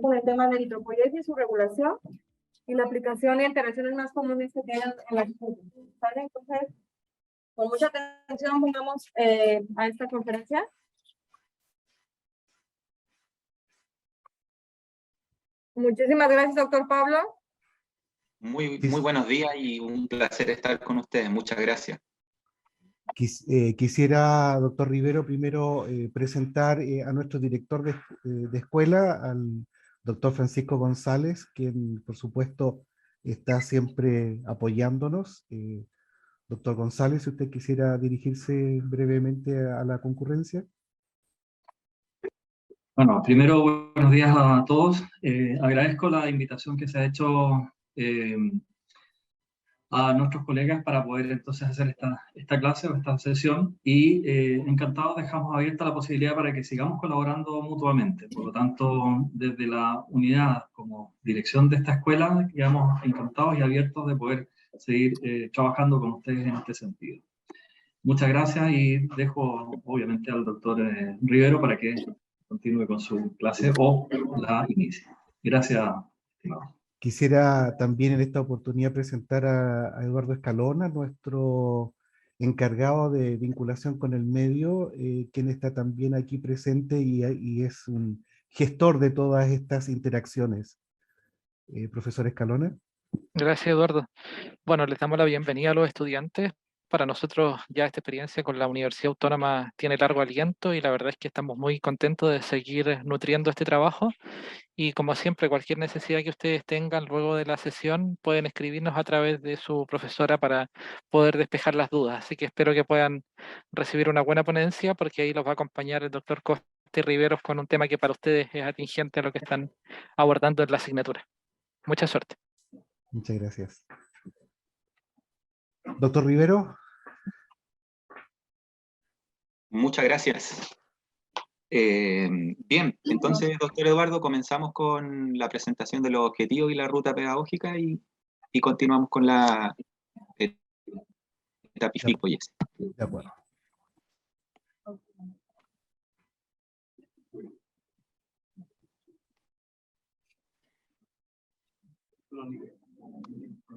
con el tema de eritropoyesis y su regulación y la aplicación de interacciones más comunes que tienen en la escuela. ¿Sale? Entonces, con mucha atención vamos a esta conferencia. Muchísimas gracias, doctor Pablo. Muy buenos días y un placer estar con ustedes. Muchas gracias. Quisiera, doctor Rivero, primero presentar a nuestro director de escuela, al doctor Francisco González, quien por supuesto está siempre apoyándonos. Doctor González, si usted quisiera dirigirse brevemente a la concurrencia. Bueno, primero buenos días a todos. Agradezco la invitación que se ha hecho a nuestros colegas para poder entonces hacer esta clase o esta sesión, y encantados dejamos abierta la posibilidad para que sigamos colaborando mutuamente. Por lo tanto, desde la unidad como dirección de esta escuela, quedamos encantados y abiertos de poder seguir trabajando con ustedes en este sentido. Muchas gracias y dejo obviamente al doctor Rivero para que continúe con su clase o la inicie. Gracias, estimado. Quisiera también en esta oportunidad presentar a Eduardo Escalona, nuestro encargado de vinculación con el medio, quien está también aquí presente y es un gestor de todas estas interacciones. Profesor Escalona. Gracias, Eduardo. Bueno, les damos la bienvenida a los estudiantes. Para nosotros ya esta experiencia con la Universidad Autónoma tiene largo aliento y la verdad es que estamos muy contentos de seguir nutriendo este trabajo. Y como siempre, cualquier necesidad que ustedes tengan luego de la sesión, pueden escribirnos a través de su profesora para poder despejar las dudas. Así que espero que puedan recibir una buena ponencia, porque ahí los va a acompañar el doctor Costa y Riveros con un tema que para ustedes es atingente a lo que están abordando en la asignatura. Mucha suerte. Muchas gracias. Doctor Rivero. Muchas gracias. Bien, entonces, doctor Eduardo, comenzamos con la presentación de los objetivos y la ruta pedagógica y continuamos con la etapa eritropoyesis. De acuerdo.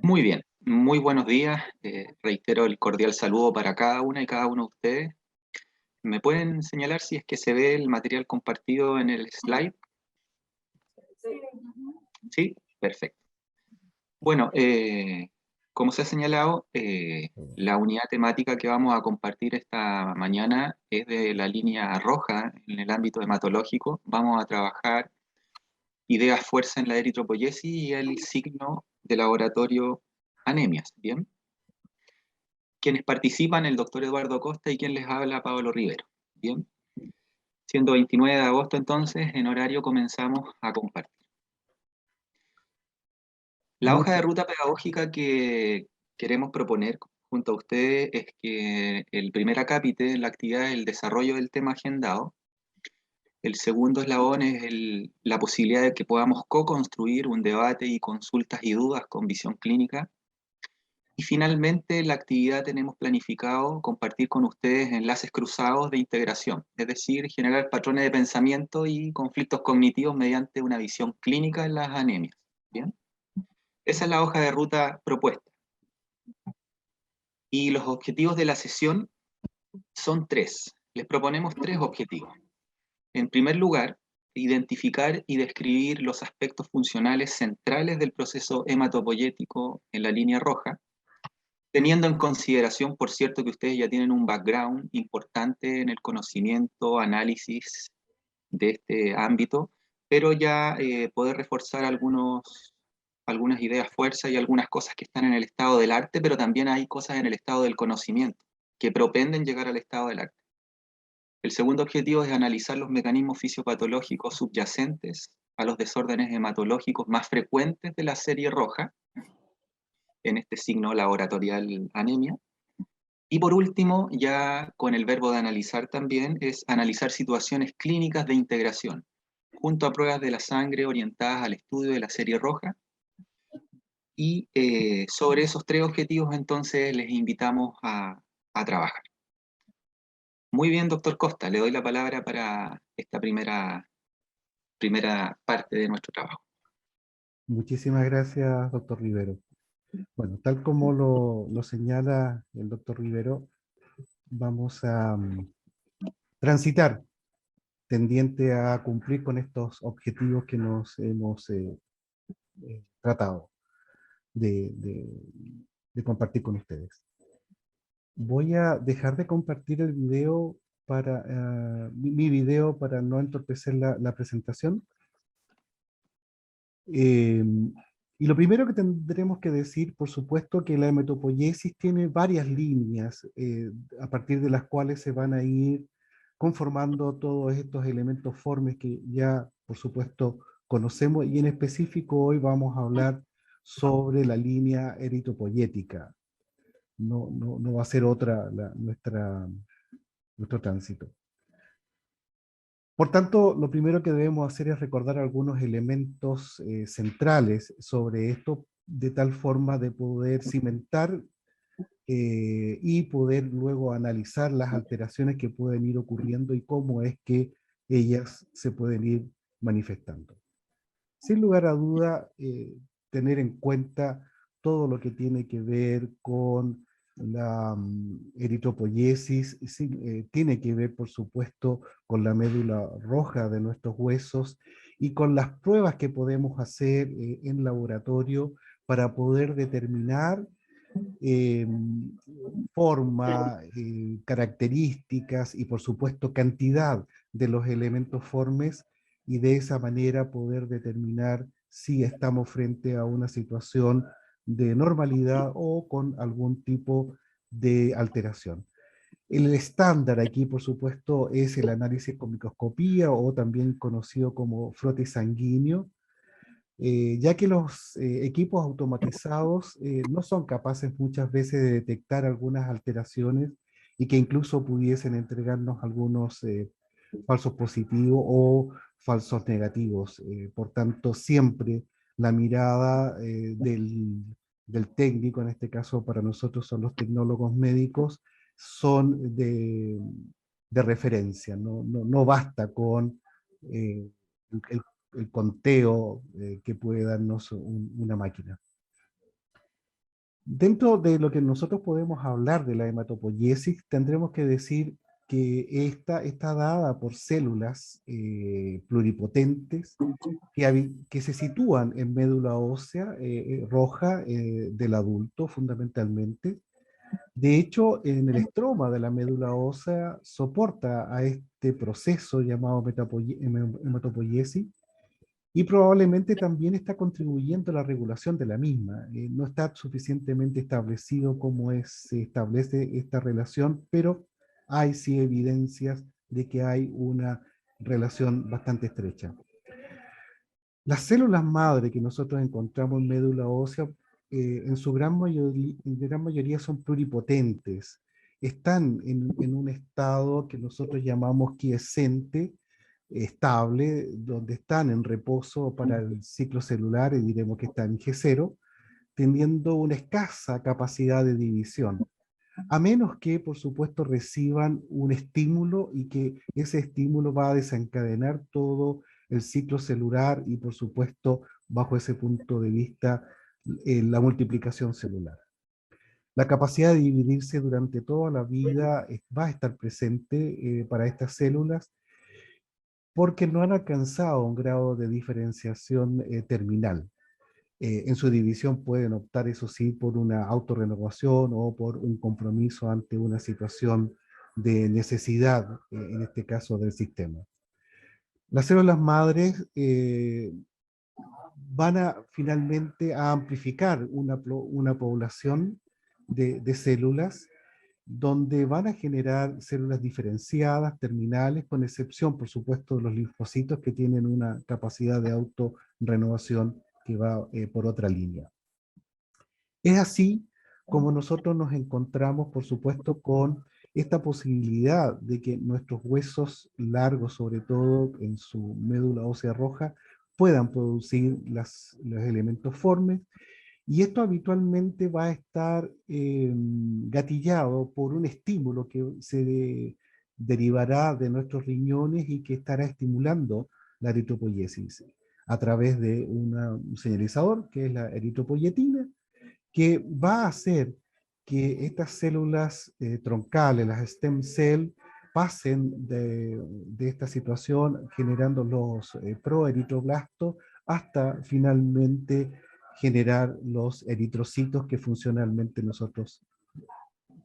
Muy bien, muy buenos días. Reitero el cordial saludo para cada una y cada uno de ustedes. ¿Me pueden señalar si es que se ve el material compartido en el slide? Sí, perfecto. Bueno, como se ha señalado, la unidad temática que vamos a compartir esta mañana es de la línea roja en el ámbito hematológico. Vamos a trabajar ideas fuerza en la eritropoyesis y el signo de laboratorio anemias, ¿bien? Quienes participan, el doctor Eduardo Costa y quien les habla, Pablo Rivero, ¿bien? Siendo 29 de agosto entonces, en horario comenzamos a compartir. La hoja de ruta pedagógica que queremos proponer junto a ustedes es que el primer acápite en la actividad es el desarrollo del tema agendado. El segundo eslabón es la posibilidad de que podamos co-construir un debate y consultas y dudas con visión clínica. Y finalmente, en la actividad tenemos planificado compartir con ustedes enlaces cruzados de integración, es decir, generar patrones de pensamiento y conflictos cognitivos mediante una visión clínica en las anemias. ¿Bien? Esa es la hoja de ruta propuesta. Y los objetivos de la sesión son tres. Les proponemos tres objetivos. En primer lugar, identificar y describir los aspectos funcionales centrales del proceso hematopoyético en la línea roja, teniendo en consideración, por cierto, que ustedes ya tienen un background importante en el conocimiento, análisis de este ámbito, pero ya poder reforzar algunas ideas fuerza y algunas cosas que están en el estado del arte, pero también hay cosas en el estado del conocimiento que propenden llegar al estado del arte. El segundo objetivo es analizar los mecanismos fisiopatológicos subyacentes a los desórdenes hematológicos más frecuentes de la serie roja, en este signo laboratorial anemia. Y por último, ya con el verbo de analizar también, es analizar situaciones clínicas de integración, junto a pruebas de la sangre orientadas al estudio de la serie roja. Y sobre esos tres objetivos entonces les invitamos a trabajar. Muy bien, doctor Costa, le doy la palabra para esta primera primera parte de nuestro trabajo. Muchísimas gracias, doctor Rivero. Bueno, tal como lo señala el doctor Rivero, vamos a transitar tendiente a cumplir con estos objetivos que nos hemos tratado de compartir con ustedes. Voy a dejar de compartir el video para mi video para no entorpecer la presentación. Y lo primero que tendremos que decir, por supuesto, que la hematopoiesis tiene varias líneas a partir de las cuales se van a ir conformando todos estos elementos formes que ya, por supuesto, conocemos, y en específico hoy vamos a hablar sobre la línea eritopoyética. No va a ser otra nuestro tránsito. Por tanto, lo primero que debemos hacer es recordar algunos elementos centrales sobre esto, de tal forma de poder cimentar y poder luego analizar las alteraciones que pueden ir ocurriendo y cómo es que ellas se pueden ir manifestando. Sin lugar a duda, tener en cuenta todo lo que tiene que ver con la eritropoiesis, tiene que ver, por supuesto, con la médula roja de nuestros huesos y con las pruebas que podemos hacer en laboratorio para poder determinar forma, características y, por supuesto, cantidad de los elementos formes, y de esa manera poder determinar si estamos frente a una situación de normalidad o con algún tipo de alteración. El estándar aquí, por supuesto, es el análisis con microscopía, o también conocido como frote sanguíneo, ya que los equipos automatizados no son capaces muchas veces de detectar algunas alteraciones y que incluso pudiesen entregarnos algunos falsos positivos o falsos negativos. Por tanto, siempre la mirada del técnico, en este caso para nosotros son los tecnólogos médicos, son de referencia. No basta con el conteo que puede darnos una máquina. Dentro de lo que nosotros podemos hablar de la hematopoiesis, tendremos que decir que está dada por células pluripotentes que se sitúan en médula ósea roja del adulto fundamentalmente. De hecho, en el estroma de la médula ósea soporta a este proceso llamado hematopoiesis, y probablemente también está contribuyendo a la regulación de la misma. No está suficientemente establecido cómo se establece esta relación, pero hay sí evidencias de que hay una relación bastante estrecha. Las células madre que nosotros encontramos en médula ósea, en su gran mayoría son pluripotentes. Están en un estado que nosotros llamamos quiescente, estable, donde están en reposo para el ciclo celular, y diremos que están en G0, teniendo una escasa capacidad de división, a menos que, por supuesto, reciban un estímulo y que ese estímulo va a desencadenar todo el ciclo celular y, por supuesto, bajo ese punto de vista, la multiplicación celular. La capacidad de dividirse durante toda la vida va a estar presente para estas células, porque no han alcanzado un grado de diferenciación terminal. En su división pueden optar, eso sí, por una autorrenovación o por un compromiso ante una situación de necesidad, en este caso del sistema. Las células madres van finalmente a amplificar una población de células, donde van a generar células diferenciadas, terminales, con excepción, por supuesto, de los linfocitos, que tienen una capacidad de autorrenovación que va por otra línea. Es así como nosotros nos encontramos, por supuesto, con esta posibilidad de que nuestros huesos largos, sobre todo en su médula ósea roja, puedan producir los elementos formes, y esto habitualmente va a estar gatillado por un estímulo que se derivará de nuestros riñones y que estará estimulando la eritropoiesis a través de un señalizador, que es la eritropoietina, que va a hacer que estas células troncales, las stem cell, pasen de esta situación generando los proeritroblastos hasta finalmente generar los eritrocitos que funcionalmente nosotros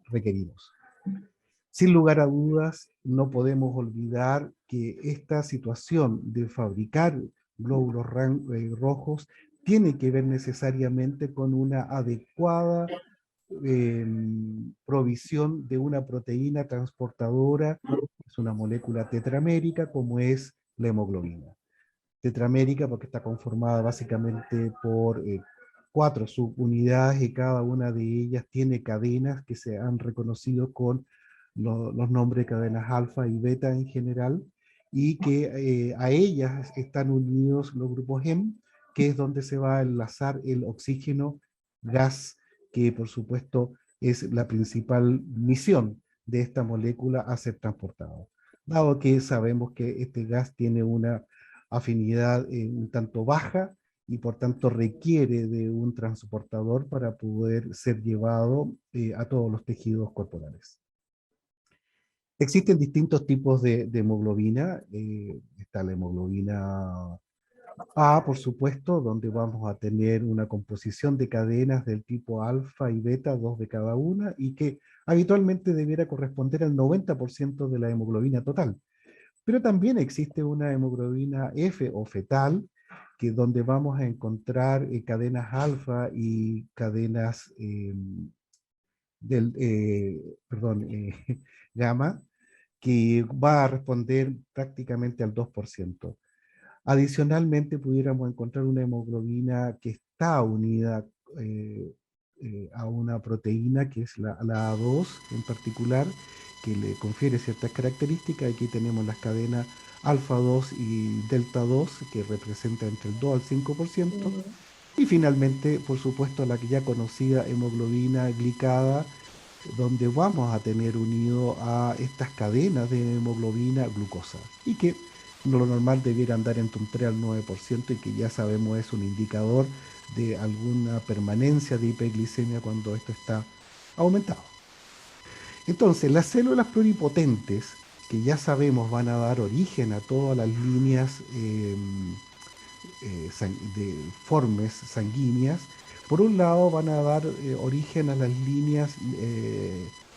requerimos. Sin lugar a dudas, no podemos olvidar que esta situación de fabricar glóbulos rojos tiene que ver necesariamente con una adecuada provisión de una proteína transportadora, es una molécula tetramérica como es la hemoglobina. Tetramérica porque está conformada básicamente por 4 subunidades y cada una de ellas tiene cadenas que se han reconocido con los nombres de cadenas alfa y beta en general, y que a ellas están unidos los grupos HEM, que es donde se va a enlazar el oxígeno, gas, que por supuesto es la principal misión de esta molécula a ser transportada. Dado que sabemos que este gas tiene una afinidad un tanto baja y por tanto requiere de un transportador para poder ser llevado a todos los tejidos corporales. Existen distintos tipos de hemoglobina. Está la hemoglobina A, por supuesto, donde vamos a tener una composición de cadenas del tipo alfa y beta, 2 de cada una, y que habitualmente debiera corresponder al 90% de la hemoglobina total. Pero también existe una hemoglobina F o fetal, que donde vamos a encontrar cadenas alfa y cadenas gamma, que va a responder prácticamente al 2%. Adicionalmente, pudiéramos encontrar una hemoglobina que está unida a una proteína, que es la A2 en particular, que le confiere ciertas características. Aquí tenemos las cadenas alfa 2 y delta 2, que representan entre el 2 al 5%. Y finalmente, por supuesto, la que ya conocida hemoglobina glicada, donde vamos a tener unido a estas cadenas de hemoglobina glucosa, y que lo normal debiera andar entre un 3 al 9%, y que ya sabemos es un indicador de alguna permanencia de hiperglicemia cuando esto está aumentado. Entonces, las células pluripotentes, que ya sabemos van a dar origen a todas las líneas formes sanguíneas, por un lado van a dar origen a las líneas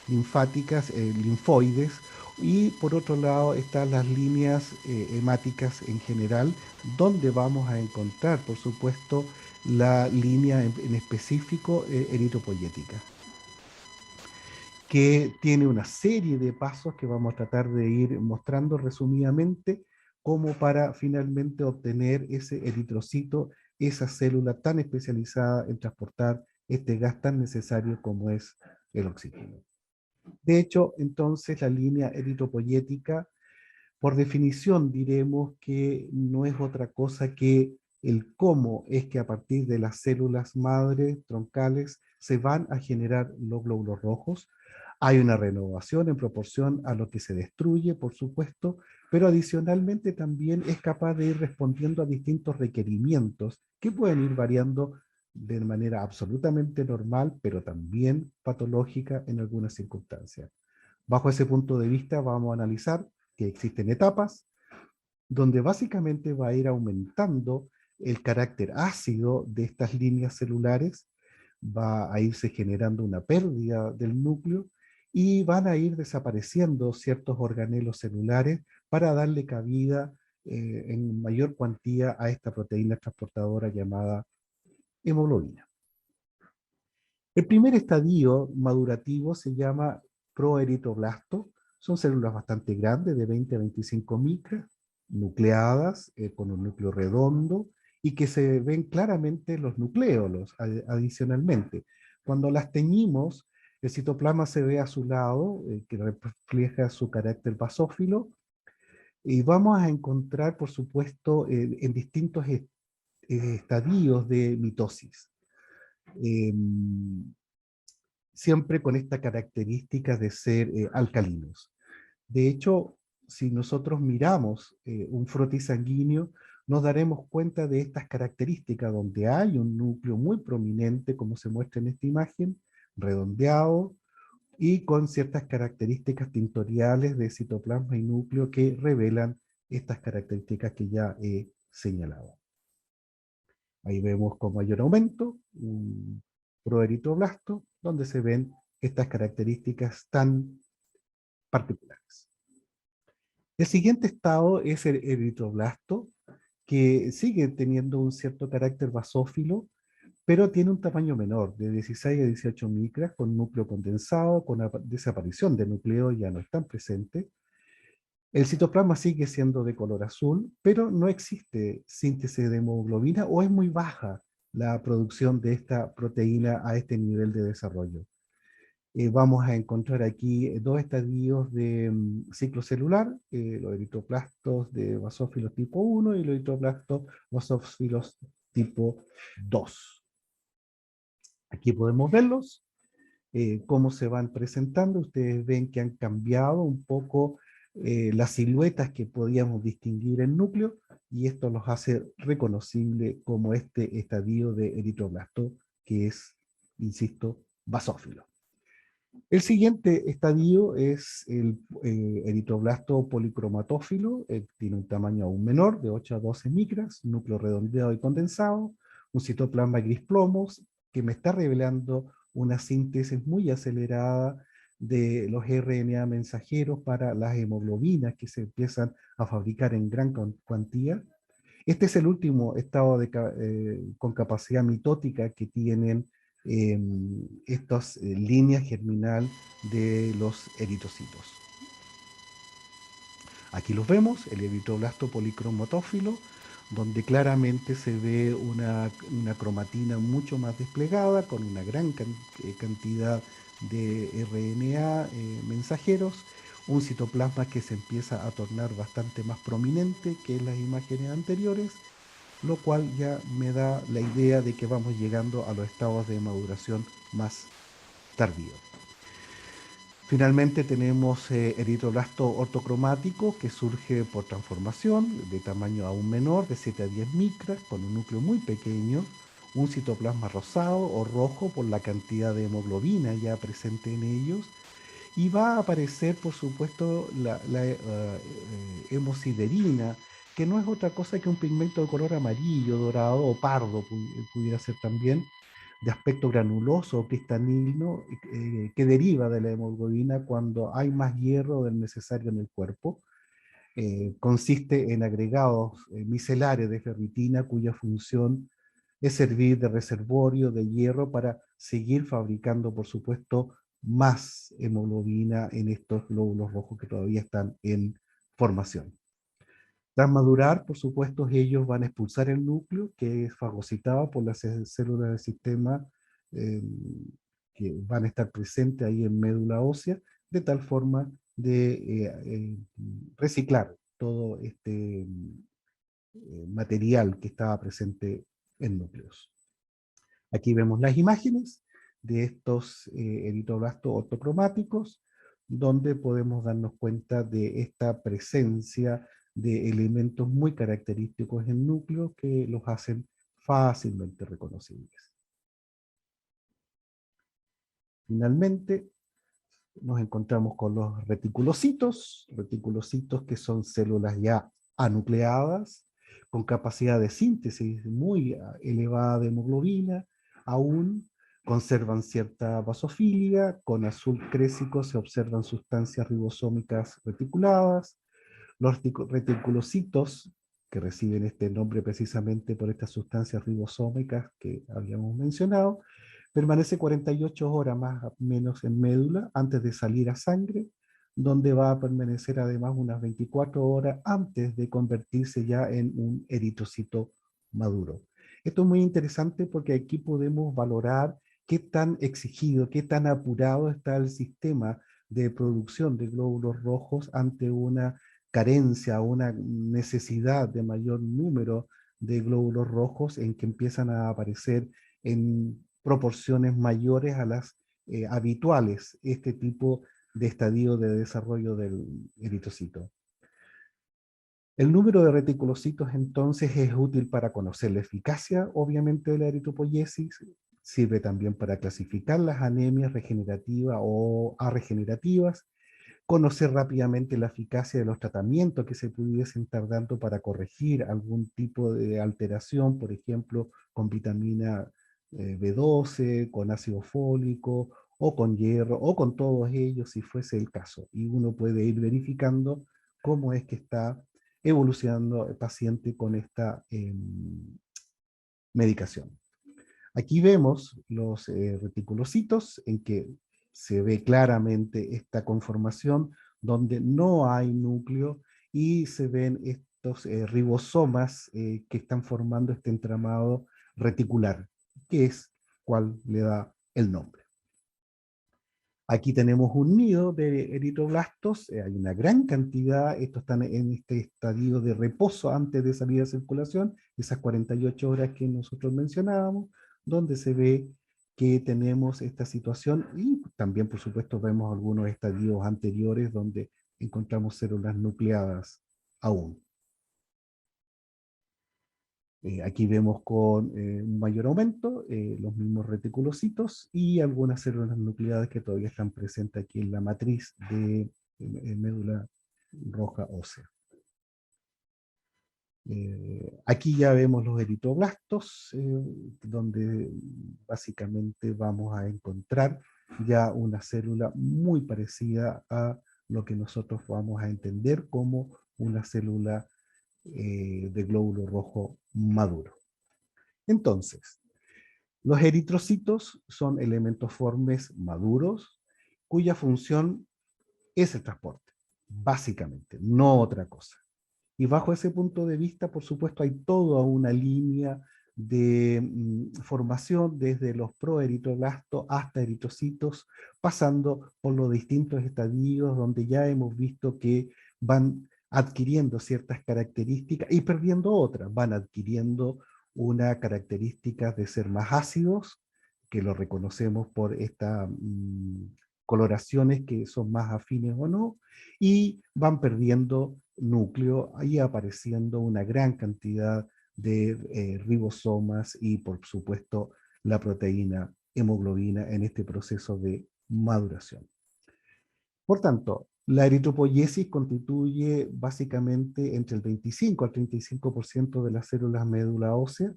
linfáticas, linfoides, y por otro lado están las líneas hemáticas en general, donde vamos a encontrar, por supuesto, la línea en específico eritropoyética, que tiene una serie de pasos que vamos a tratar de ir mostrando resumidamente, como para finalmente obtener ese eritrocito, esa célula tan especializada en transportar este gas tan necesario como es el oxígeno. De hecho, entonces la línea eritropoyética, por definición diremos que no es otra cosa que el cómo es que a partir de las células madre troncales se van a generar los glóbulos rojos. Hay una renovación en proporción a lo que se destruye, por supuesto, pero adicionalmente también es capaz de ir respondiendo a distintos requerimientos que pueden ir variando de manera absolutamente normal, pero también patológica en algunas circunstancias. Bajo ese punto de vista vamos a analizar que existen etapas donde básicamente va a ir aumentando el carácter ácido de estas líneas celulares, va a irse generando una pérdida del núcleo y van a ir desapareciendo ciertos organelos celulares para darle cabida en mayor cuantía a esta proteína transportadora llamada hemoglobina. El primer estadio madurativo se llama proeritroblasto. Son células bastante grandes, de 20 a 25 micras, nucleadas, con un núcleo redondo, y que se ven claramente los nucleolos adicionalmente. Cuando las teñimos, el citoplasma se ve azulado, que refleja su carácter basófilo, y vamos a encontrar, por supuesto, en distintos estadios de mitosis. Siempre con esta característica de ser alcalinos. De hecho, si nosotros miramos un frotis sanguíneo, nos daremos cuenta de estas características, donde hay un núcleo muy prominente, como se muestra en esta imagen, redondeado, y con ciertas características tintoriales de citoplasma y núcleo que revelan estas características que ya he señalado. Ahí vemos con mayor aumento un proeritroblasto, donde se ven estas características tan particulares. El siguiente estado es el eritroblasto, que sigue teniendo un cierto carácter basófilo, pero tiene un tamaño menor, de 16 a 18 micras, con núcleo condensado, con desaparición de núcleo, ya no están presentes. El citoplasma sigue siendo de color azul, pero no existe síntesis de hemoglobina o es muy baja la producción de esta proteína a este nivel de desarrollo. Vamos a encontrar aquí dos estadios de ciclo celular, los eritroplastos de basófilos tipo 1 y los eritroplastos basófilos tipo 2. Aquí podemos verlos, cómo se van presentando. Ustedes ven que han cambiado un poco las siluetas que podíamos distinguir en núcleo, y esto los hace reconocible como este estadio de eritroblasto, que es, insisto, basófilo. El siguiente estadio es el eritroblasto policromatófilo, tiene un tamaño aún menor, de 8 a 12 micras, núcleo redondeado y condensado, un citoplasma gris plomos, que me está revelando una síntesis muy acelerada de los RNA mensajeros para las hemoglobinas que se empiezan a fabricar en gran cuantía. Este es el último estado con capacidad mitótica que tienen estas líneas germinal de los eritrocitos. Aquí los vemos, el eritroblasto policromatófilo, donde claramente se ve una cromatina mucho más desplegada, con una gran cantidad de RNA mensajeros, un citoplasma que se empieza a tornar bastante más prominente que en las imágenes anteriores, lo cual ya me da la idea de que vamos llegando a los estados de maduración más tardíos. Finalmente tenemos eritroblasto ortocromático, que surge por transformación de tamaño aún menor, de 7 a 10 micras, con un núcleo muy pequeño, un citoplasma rosado o rojo por la cantidad de hemoglobina ya presente en ellos, y va a aparecer, por supuesto, la hemosiderina, que no es otra cosa que un pigmento de color amarillo, dorado o pardo, pudiera ser también, de aspecto granuloso o cristalino, que deriva de la hemoglobina cuando hay más hierro del necesario en el cuerpo. Consiste en agregados micelares de ferritina, cuya función es servir de reservorio de hierro para seguir fabricando, por supuesto, más hemoglobina en estos glóbulos rojos que todavía están en formación. Tras madurar, por supuesto, ellos van a expulsar el núcleo, que es fagocitado por las células del sistema que van a estar presentes ahí en médula ósea, de tal forma de reciclar todo este material que estaba presente en núcleos. Aquí vemos las imágenes de estos eritroblastos ortocromáticos, donde podemos darnos cuenta de esta presencia de elementos muy característicos en núcleo que los hacen fácilmente reconocibles. Finalmente, nos encontramos con los reticulocitos que son células ya anucleadas, con capacidad de síntesis muy elevada de hemoglobina, aún conservan cierta basofilia, con azul crésico se observan sustancias ribosómicas reticuladas. Los reticulocitos, que reciben este nombre precisamente por estas sustancias ribosómicas que habíamos mencionado, permanece 48 horas más o menos en médula antes de salir a sangre, donde va a permanecer además unas 24 horas antes de convertirse ya en un eritrocito maduro. Esto es muy interesante porque aquí podemos valorar qué tan exigido, qué tan apurado está el sistema de producción de glóbulos rojos ante una carencia, una necesidad de mayor número de glóbulos rojos en que empiezan a aparecer en proporciones mayores a las habituales, este tipo de estadio de desarrollo del eritrocito. El número de reticulocitos entonces es útil para conocer la eficacia, obviamente, de la eritropoyesis. Sirve también para clasificar las anemias regenerativas o arregenerativas, conocer rápidamente la eficacia de los tratamientos que se pudiesen estar dando para corregir algún tipo de alteración, por ejemplo, con vitamina B12, con ácido fólico, o con hierro, o con todos ellos, si fuese el caso. Y uno puede ir verificando cómo es que está evolucionando el paciente con esta medicación. Aquí vemos los reticulocitos en que se ve claramente esta conformación donde no hay núcleo y se ven estos ribosomas que están formando este entramado reticular, que es cual le da el nombre. Aquí tenemos un nido de eritroblastos, hay una gran cantidad, estos están en este estadio de reposo antes de salir a circulación, esas 48 horas que nosotros mencionábamos, donde se ve que tenemos esta situación y también, por supuesto, vemos algunos estadios anteriores donde encontramos células nucleadas aún. Aquí vemos con un mayor aumento los mismos reticulocitos y algunas células nucleadas que todavía están presentes aquí en la matriz de médula roja ósea. Aquí ya vemos los eritroblastos, donde básicamente vamos a encontrar ya una célula muy parecida a lo que nosotros vamos a entender como una célula de glóbulo rojo maduro. Entonces, los eritrocitos son elementos formes maduros cuya función es el transporte, básicamente, no otra cosa. Y bajo ese punto de vista, por supuesto, hay toda una línea de formación desde los proeritroblastos hasta eritrocitos, pasando por los distintos estadios donde ya hemos visto que van adquiriendo ciertas características y perdiendo otras, van adquiriendo una característica de ser más ácidos, que lo reconocemos por estas coloraciones que son más afines o no, y van perdiendo núcleo, ahí apareciendo una gran cantidad de ribosomas y por supuesto la proteína hemoglobina en este proceso de maduración. Por tanto, la eritropoyesis constituye básicamente entre el 25 al 35% de las células médula ósea.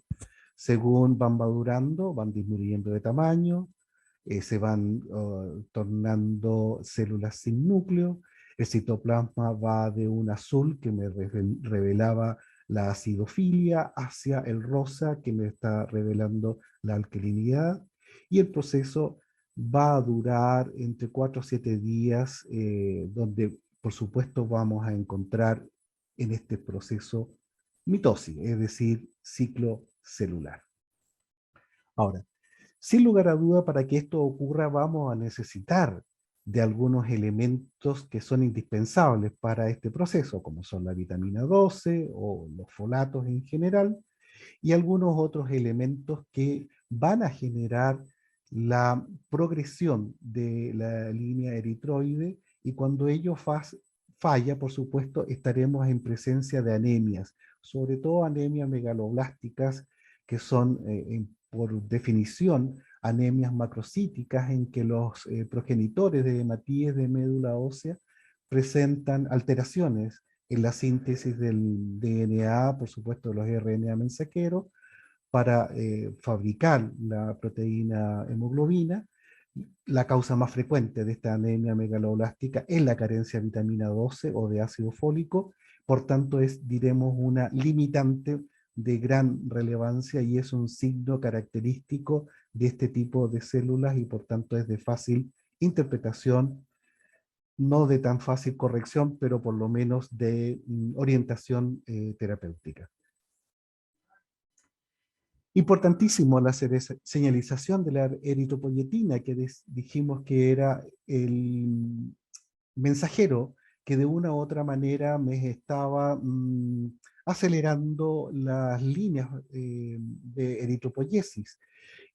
Según van madurando, van disminuyendo de tamaño, se van tornando células sin núcleo. El citoplasma va de un azul que me revelaba la acidofilia hacia el rosa que me está revelando la alcalinidad, y el proceso va a durar entre 4 a 7 días, donde por supuesto vamos a encontrar en este proceso mitosis, es decir, ciclo celular. Ahora, sin lugar a duda, para que esto ocurra vamos a necesitar de algunos elementos que son indispensables para este proceso, como son la vitamina 12 o los folatos en general, y algunos otros elementos que van a generar la progresión de la línea eritroide, y cuando ello falla, por supuesto, estaremos en presencia de anemias, sobre todo anemias megaloblásticas, que son por definición anemias macrocíticas en que los progenitores de hematíes de médula ósea presentan alteraciones en la síntesis del DNA, por supuesto de los RNA mensajeros, para fabricar la proteína hemoglobina. La causa más frecuente de esta anemia megaloblástica es la carencia de vitamina 12 o de ácido fólico, por tanto es, diremos, una limitante de gran relevancia y es un signo característico de este tipo de células y por tanto es de fácil interpretación, no de tan fácil corrección, pero por lo menos de orientación terapéutica. Importantísimo la señalización de la eritropoyetina, que dijimos que era el mensajero que de una u otra manera me estaba acelerando las líneas de eritropoyesis.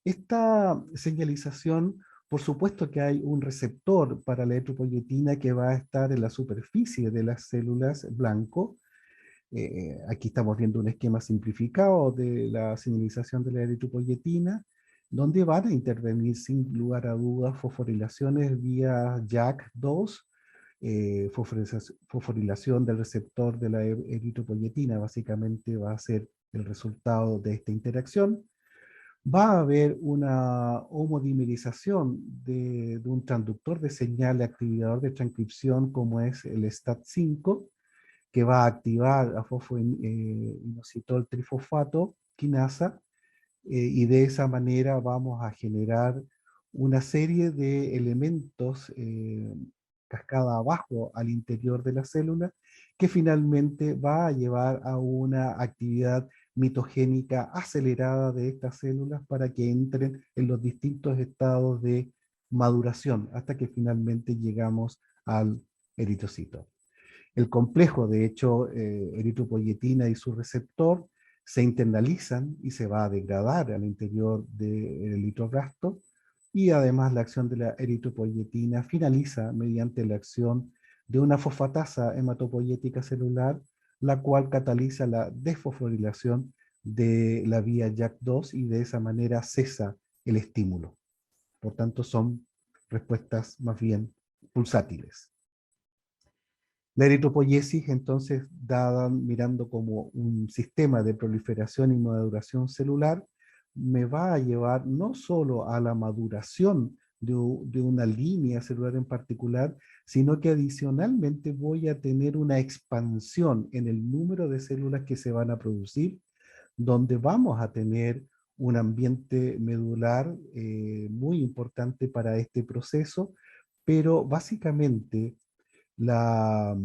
Esta señalización, por supuesto que hay un receptor para la eritropoyetina que va a estar en la superficie de las células blanco, Aquí estamos viendo un esquema simplificado de la señalización de la eritropoyetina, donde van a intervenir sin lugar a dudas fosforilaciones vía JAK2, fosforilación del receptor de la eritropoyetina, básicamente va a ser el resultado de esta interacción. Va a haber una homodimerización de un transductor de señal activador de transcripción como es el STAT5, que va a activar a fosfoinositol trifosfato quinasa, y de esa manera vamos a generar una serie de elementos cascada abajo al interior de la célula, que finalmente va a llevar a una actividad mitogénica acelerada de estas células para que entren en los distintos estados de maduración, hasta que finalmente llegamos al eritrocito. El complejo, de hecho, eritropoyetina y su receptor se internalizan y se va a degradar al interior del eritroblasto, y además la acción de la eritropoyetina finaliza mediante la acción de una fosfatasa hematopoyética celular, la cual cataliza la desfosforilación de la vía JAK2 y de esa manera cesa el estímulo. Por tanto, son respuestas más bien pulsátiles. La eritropoiesis, entonces, dada mirando como un sistema de proliferación y maduración celular, me va a llevar no solo a la maduración de una línea celular en particular, sino que adicionalmente voy a tener una expansión en el número de células que se van a producir, donde vamos a tener un ambiente medular muy importante para este proceso, pero básicamente la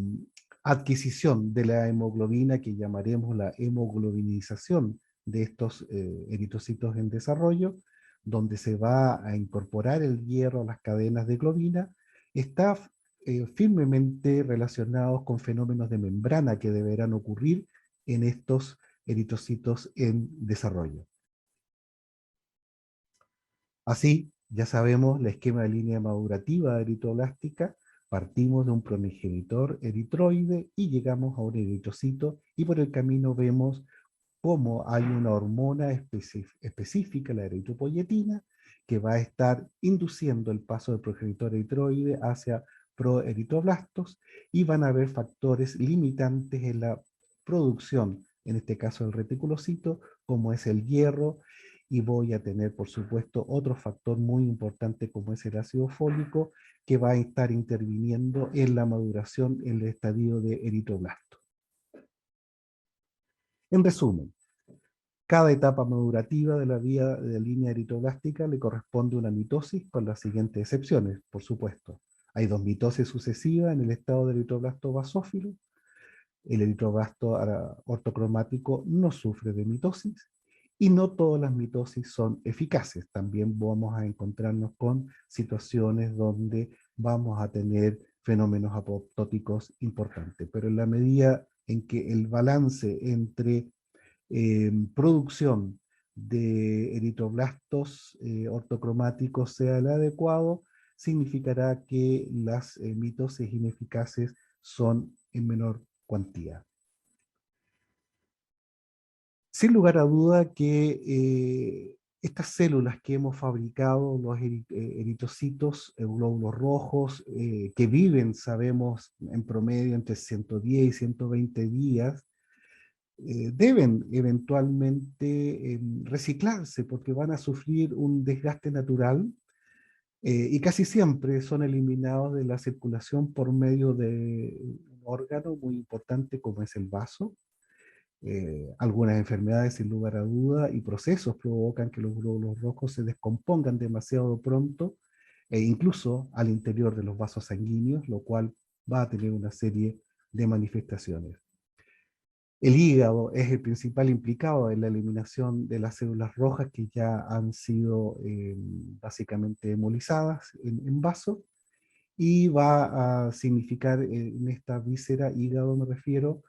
adquisición de la hemoglobina, que llamaremos la hemoglobinización de estos eritrocitos en desarrollo, donde se va a incorporar el hierro a las cadenas de globina, está firmemente relacionado con fenómenos de membrana que deberán ocurrir en estos eritrocitos en desarrollo. Así, ya sabemos el esquema de línea madurativa eritroblástica. Partimos de un primogenitor eritroide y llegamos a un eritrocito, y por el camino vemos cómo hay una hormona específica, la eritropoyetina, que va a estar induciendo el paso del progenitor eritroide hacia proeritroblastos, y van a haber factores limitantes en la producción, en este caso el reticulocito, como es el hierro, y voy a tener, por supuesto, otro factor muy importante como es el ácido fólico, que va a estar interviniendo en la maduración en el estadio de eritroblasto. En resumen, cada etapa madurativa de la vía de la línea eritroblástica le corresponde una mitosis con las siguientes excepciones, por supuesto. Hay dos mitosis sucesivas en el estado de eritroblasto basófilo. El eritroblasto ortocromático no sufre de mitosis, y no todas las mitosis son eficaces. También vamos a encontrarnos con situaciones donde vamos a tener fenómenos apoptóticos importantes. Pero en la medida en que el balance entre producción de eritroblastos ortocromáticos sea el adecuado, significará que las mitosis ineficaces son en menor cuantía. Sin lugar a duda que estas células que hemos fabricado, los eritrocitos, glóbulos rojos, que viven, sabemos, en promedio entre 110 y 120 días, deben eventualmente reciclarse, porque van a sufrir un desgaste natural, y casi siempre son eliminados de la circulación por medio de un órgano muy importante como es el vaso. Algunas enfermedades, sin lugar a duda, y procesos provocan que los glóbulos rojos se descompongan demasiado pronto, e incluso al interior de los vasos sanguíneos, lo cual va a tener una serie de manifestaciones. El hígado es el principal implicado en la eliminación de las células rojas que ya han sido básicamente hemolizadas en vaso, y va a significar en esta víscera, hígado me refiero,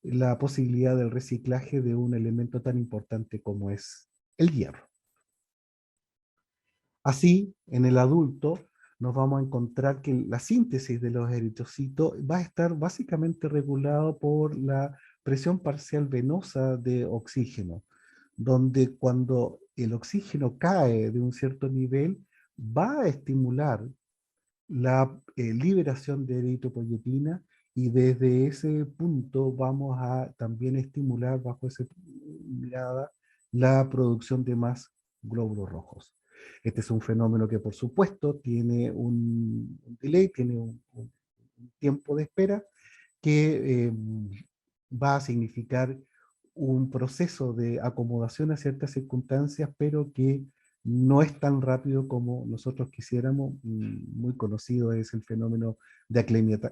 la posibilidad del reciclaje de un elemento tan importante como es el hierro. Así, en el adulto, nos vamos a encontrar que la síntesis de los eritrocitos va a estar básicamente regulado por la presión parcial venosa de oxígeno, donde cuando el oxígeno cae de un cierto nivel, va a estimular la liberación de eritropoyetina, y desde ese punto vamos a también estimular bajo esa mirada la producción de más glóbulos rojos. Este es un fenómeno que por supuesto tiene un delay, tiene un tiempo de espera que va a significar un proceso de acomodación a ciertas circunstancias, pero que no es tan rápido como nosotros quisiéramos. Muy conocido es el fenómeno de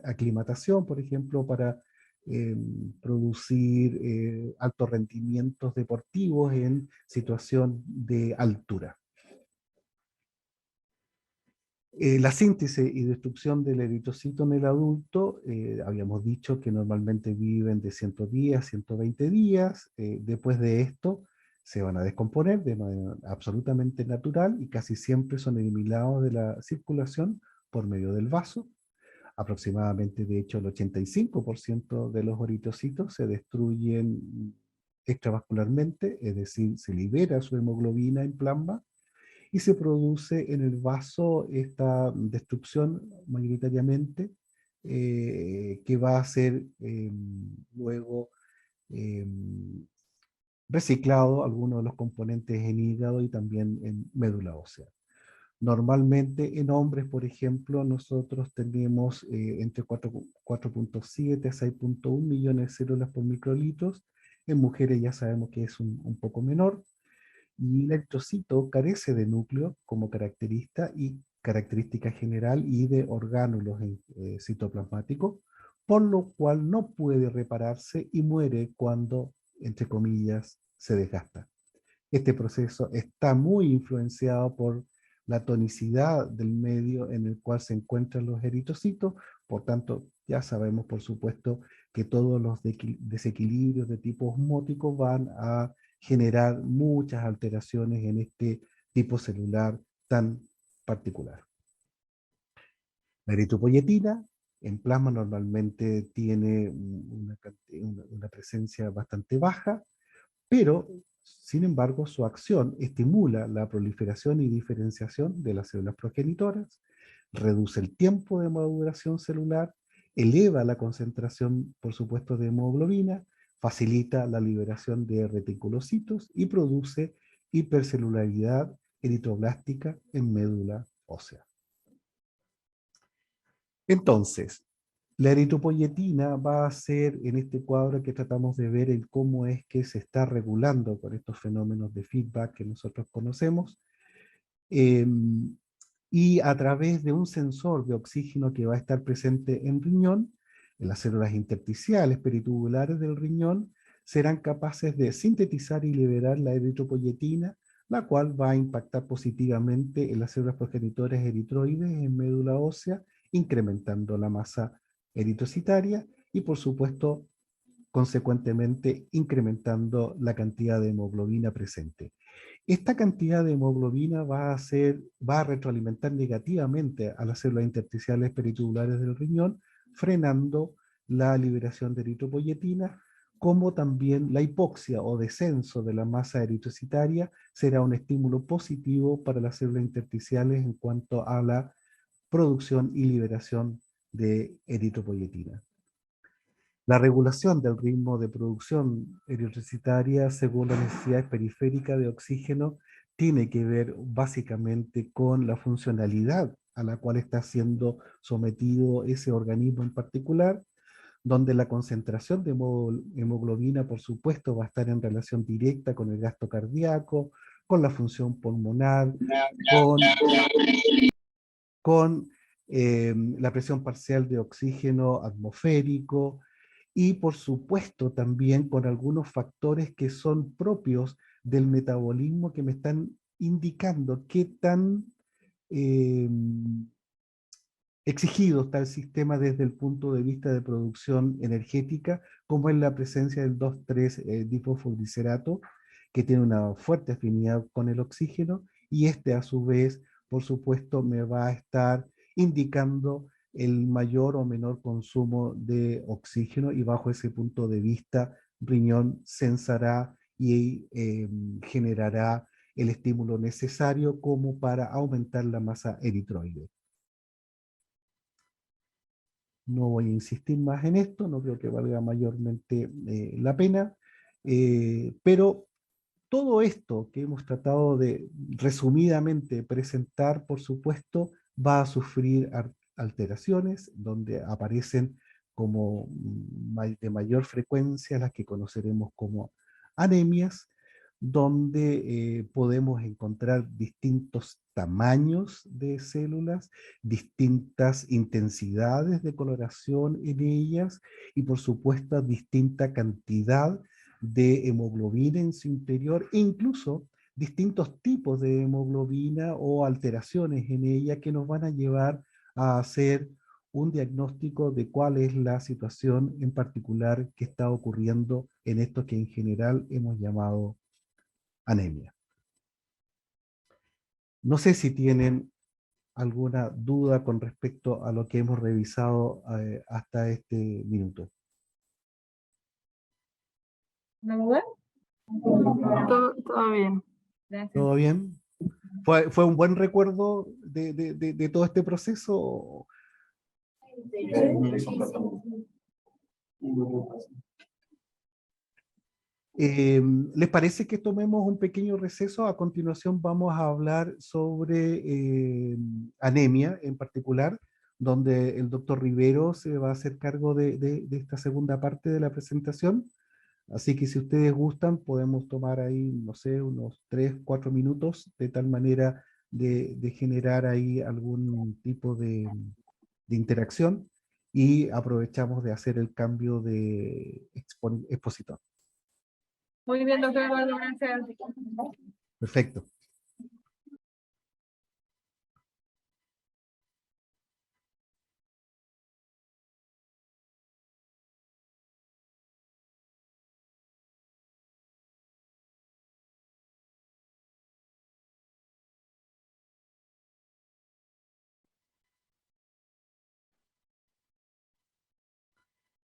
aclimatación, por ejemplo, para producir altos rendimientos deportivos en situación de altura. La síntesis y destrucción del eritrocito en el adulto, habíamos dicho que normalmente viven de 110 a 120 días. Después de esto se van a descomponer de manera absolutamente natural y casi siempre son eliminados de la circulación por medio del vaso. Aproximadamente, de hecho, el 85% de los eritrocitos se destruyen extravascularmente, es decir, se libera su hemoglobina en plasma y se produce en el vaso esta destrucción mayoritariamente, que va a ser luego reciclado algunos de los componentes en hígado y también en médula ósea. Normalmente en hombres, por ejemplo, nosotros tenemos entre 4.7 a 6.1 millones de células por microlitros. En mujeres ya sabemos que es un poco menor. Y el eritrocito carece de núcleo como característica general y de orgánulos citoplasmáticos, por lo cual no puede repararse y muere cuando, entre comillas, se desgasta. Este proceso está muy influenciado por la tonicidad del medio en el cual se encuentran los eritrocitos. Por tanto, ya sabemos, por supuesto, que todos los desequilibrios de tipo osmótico van a generar muchas alteraciones en este tipo celular tan particular. La eritropoyetina en plasma normalmente tiene una presencia bastante baja, pero sin embargo su acción estimula la proliferación y diferenciación de las células progenitoras, reduce el tiempo de maduración celular, eleva la concentración, por supuesto, de hemoglobina, facilita la liberación de reticulocitos y produce hipercelularidad eritroblástica en médula ósea. Entonces, la eritropoyetina va a ser en este cuadro que tratamos de ver el cómo es que se está regulando con estos fenómenos de feedback que nosotros conocemos, y a través de un sensor de oxígeno que va a estar presente en riñón, en las células intersticiales peritubulares del riñón, serán capaces de sintetizar y liberar la eritropoyetina, la cual va a impactar positivamente en las células progenitoras eritroides en médula ósea, incrementando la masa eritrocitaria y, por supuesto, consecuentemente incrementando la cantidad de hemoglobina presente. Esta cantidad de hemoglobina va a retroalimentar negativamente a las células intersticiales peritubulares del riñón, frenando la liberación de eritropoyetina, como también la hipoxia o descenso de la masa eritrocitaria será un estímulo positivo para las células intersticiales en cuanto a la producción y liberación de eritropoyetina. La regulación del ritmo de producción eritrocitaria según las necesidades periféricas de oxígeno tiene que ver básicamente con la funcionalidad a la cual está siendo sometido ese organismo en particular, donde la concentración de hemoglobina, por supuesto, va a estar en relación directa con el gasto cardíaco, con la función pulmonar, con la presión parcial de oxígeno atmosférico, y por supuesto también con algunos factores que son propios del metabolismo que me están indicando qué tan exigido está el sistema desde el punto de vista de producción energética, como es la presencia del 2,3-difosfoglicerato, que tiene una fuerte afinidad con el oxígeno, y este a su vez, por supuesto, me va a estar indicando el mayor o menor consumo de oxígeno, y bajo ese punto de vista riñón censará y generará el estímulo necesario como para aumentar la masa eritroide. No voy a insistir más en esto, no creo que valga mayormente la pena, pero todo esto que hemos tratado de resumidamente presentar, por supuesto, va a sufrir alteraciones donde aparecen como de mayor frecuencia las que conoceremos como anemias, donde podemos encontrar distintos tamaños de células, distintas intensidades de coloración en ellas y por supuesto distinta cantidad de hemoglobina en su interior e incluso distintos tipos de hemoglobina o alteraciones en ella que nos van a llevar a hacer un diagnóstico de cuál es la situación en particular que está ocurriendo en esto que en general hemos llamado anemia. No sé si tienen alguna duda con respecto a lo que hemos revisado hasta este minuto. ¿No, duda? Todo bien. Gracias. ¿Todo bien? ¿Fue un buen recuerdo de todo este proceso? ¿Les parece que tomemos un pequeño receso? A continuación vamos a hablar sobre anemia en particular, donde el doctor Rivero se va a hacer cargo de esta segunda parte de la presentación. Así que si ustedes gustan, podemos tomar ahí, no sé, unos 3, 4 minutos, de tal manera de generar ahí algún tipo de interacción y aprovechamos de hacer el cambio de expositor. Muy bien, doctor Eduardo, gracias. Perfecto.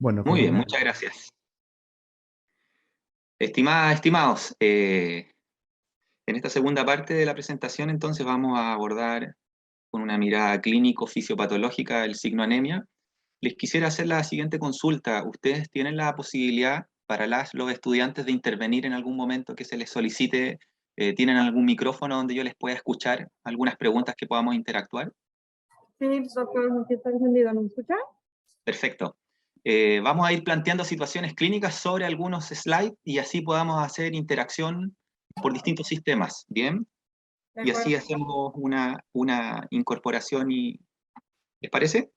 Bueno, Muy bien, muchas gracias. Estimados, en esta segunda parte de la presentación entonces vamos a abordar con una mirada clínico-fisiopatológica el signo anemia. Les quisiera hacer la siguiente consulta. ¿Ustedes tienen la posibilidad para los estudiantes de intervenir en algún momento que se les solicite? ¿Tienen algún micrófono donde yo les pueda escuchar algunas preguntas que podamos interactuar? Sí, doctor, aquí está encendido, ¿me escucha? Perfecto. Vamos a ir planteando situaciones clínicas sobre algunos slides y así podamos hacer interacción por distintos sistemas, ¿bien? De Y así acuerdo. hacemos una incorporación y... ¿Les parece?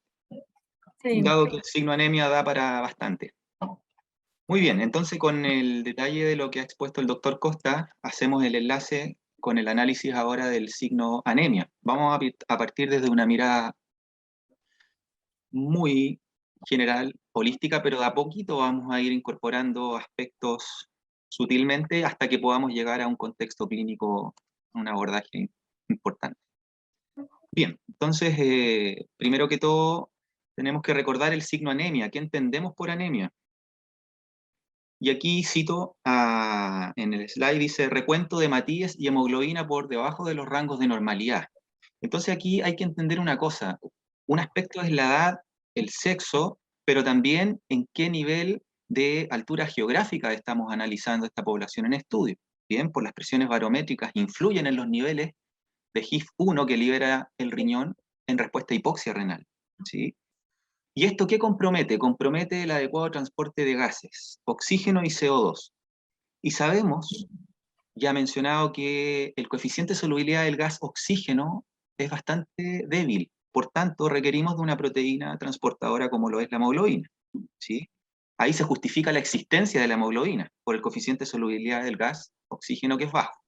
Sí. Dado que el signo anemia da para bastante. Muy bien, entonces con el detalle de lo que ha expuesto el doctor Costa, hacemos el enlace con el análisis ahora del signo anemia. Vamos a partir desde una mirada muy general, holística, pero de a poquito vamos a ir incorporando aspectos sutilmente hasta que podamos llegar a un contexto clínico, un abordaje importante. Bien, entonces, primero que todo, tenemos que recordar el signo anemia. ¿Qué entendemos por anemia? Y aquí cito en el slide, dice recuento de hematíes y hemoglobina por debajo de los rangos de normalidad. Entonces aquí hay que entender una cosa. Un aspecto es la edad, el sexo, pero también en qué nivel de altura geográfica estamos analizando esta población en estudio. Bien, por las presiones barométricas influyen en los niveles de HIF-1 que libera el riñón en respuesta a hipoxia renal. ¿Sí? ¿Y esto qué compromete? Compromete el adecuado transporte de gases, oxígeno y CO2. Y sabemos, ya mencionado, que el coeficiente de solubilidad del gas oxígeno es bastante débil. Por tanto, requerimos de una proteína transportadora como lo es la hemoglobina. ¿Sí? Ahí se justifica la existencia de la hemoglobina por el coeficiente de solubilidad del gas oxígeno que es bajo.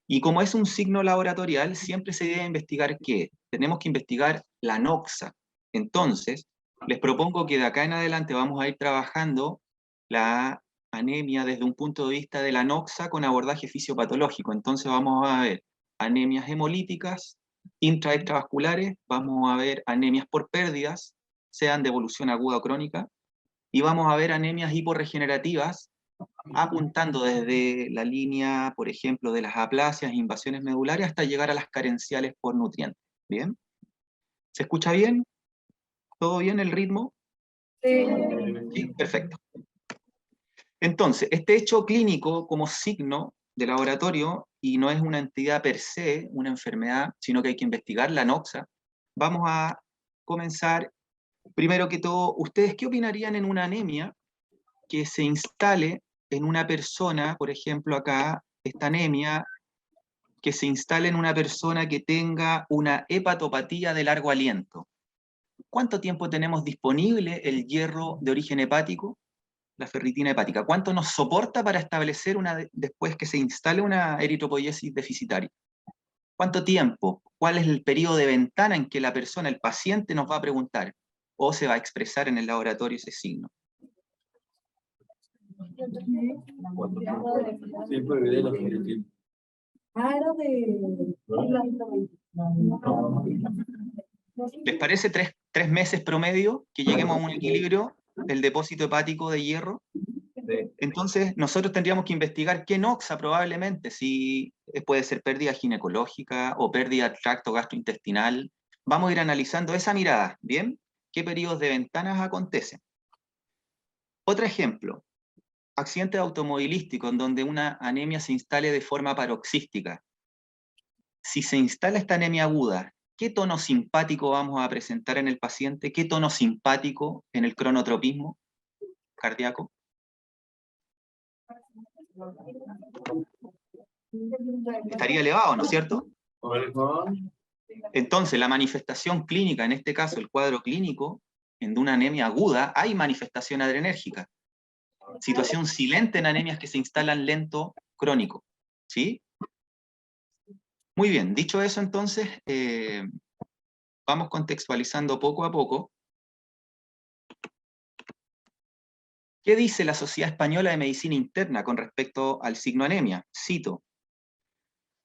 Y como es un signo laboratorial, siempre se debe investigar qué. Tenemos que investigar la noxa. Entonces, les propongo que de acá en adelante vamos a ir trabajando la anemia desde un punto de vista de la noxa con abordaje fisiopatológico. Entonces vamos a ver anemias hemolíticas, intraextravasculares, vamos a ver anemias por pérdidas, sean de evolución aguda o crónica, y vamos a ver anemias hiporregenerativas apuntando desde la línea, por ejemplo, de las aplasias, invasiones medulares, hasta llegar a las carenciales por nutrientes. ¿Bien? ¿Se escucha bien? ¿Todo bien el ritmo? Sí. Sí, perfecto. Entonces, este hecho clínico como signo de laboratorio, y no es una entidad per se, una enfermedad, sino que hay que investigar la noxa, vamos a comenzar, primero que todo, ¿ustedes qué opinarían en una anemia que se instale en una persona, por ejemplo acá, esta anemia, que se instale en una persona que tenga una hepatopatía de largo aliento? ¿Cuánto tiempo tenemos disponible el hierro de origen hepático? La ferritina hepática. ¿Cuánto nos soporta para establecer después que se instale una eritropoiesis deficitaria? ¿Cuánto tiempo? ¿Cuál es el periodo de ventana en que la persona, el paciente, nos va a preguntar o se va a expresar en el laboratorio ese signo? ¿Les parece tres meses promedio que lleguemos a un equilibrio del depósito hepático de hierro? Entonces, nosotros tendríamos que investigar qué noxa probablemente, si puede ser pérdida ginecológica o pérdida del tracto gastrointestinal. Vamos a ir analizando esa mirada, ¿bien? ¿Qué periodos de ventanas acontecen? Otro ejemplo, accidente automovilístico en donde una anemia se instale de forma paroxística. Si se instala esta anemia aguda, ¿qué tono simpático vamos a presentar en el paciente? ¿Qué tono simpático en el cronotropismo cardíaco? Estaría elevado, ¿no es cierto? Entonces, la manifestación clínica, en este caso el cuadro clínico, en una anemia aguda, hay manifestación adrenérgica. Situación silente en anemias que se instalan lento crónico. ¿Sí? Muy bien, dicho eso entonces, vamos contextualizando poco a poco. ¿Qué dice la Sociedad Española de Medicina Interna con respecto al signo anemia? Cito.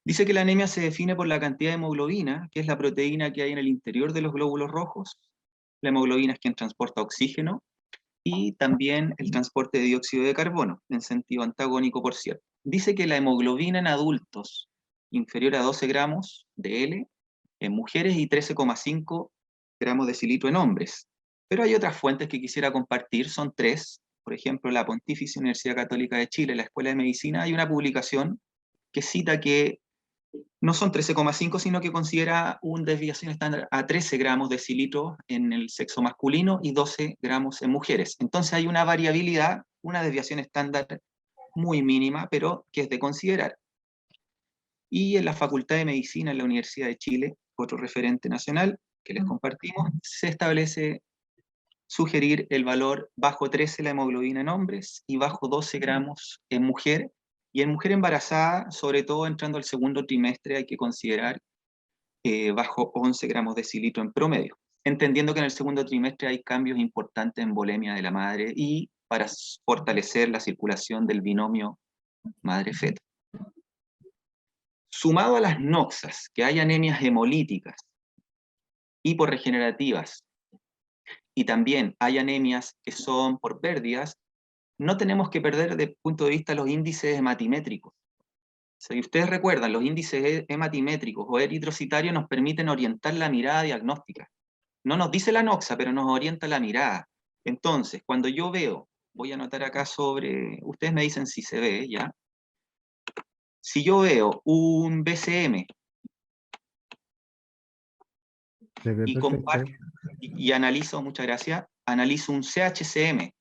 Dice que la anemia se define por la cantidad de hemoglobina, que es la proteína que hay en el interior de los glóbulos rojos. La hemoglobina es quien transporta oxígeno y también el transporte de dióxido de carbono, en sentido antagónico, por cierto. Dice que la hemoglobina en adultos inferior a 12 gramos de L en mujeres y 13,5 gramos de decilitro en hombres. Pero hay otras fuentes que quisiera compartir, son tres. Por ejemplo, la Pontificia Universidad Católica de Chile, la Escuela de Medicina, hay una publicación que cita que no son 13,5, sino que considera una desviación estándar a 13 gramos de decilitro en el sexo masculino y 12 gramos en mujeres. Entonces hay una variabilidad, una desviación estándar muy mínima, pero que es de considerar. Y en la Facultad de Medicina en la Universidad de Chile, otro referente nacional que les compartimos, se establece sugerir el valor bajo 13 la hemoglobina en hombres y bajo 12 gramos en mujer. Y en mujer embarazada, sobre todo entrando al segundo trimestre, hay que considerar bajo 11 gramos de decilitro en promedio, entendiendo que en el segundo trimestre hay cambios importantes en volemia de la madre y para fortalecer la circulación del binomio madre-feto. Sumado a las noxas, que hay anemias hemolíticas, hiporregenerativas, y también hay anemias que son por pérdidas, no tenemos que perder desde el punto de vista los índices hematimétricos. Si ustedes recuerdan, los índices hematimétricos o eritrocitarios nos permiten orientar la mirada diagnóstica. No nos dice la noxa, pero nos orienta la mirada. Entonces, cuando yo veo, voy a anotar acá sobre, ustedes me dicen si se ve, ¿ya? Si yo veo un BCM y comparto, y analizo, muchas gracias, analizo un CHCM.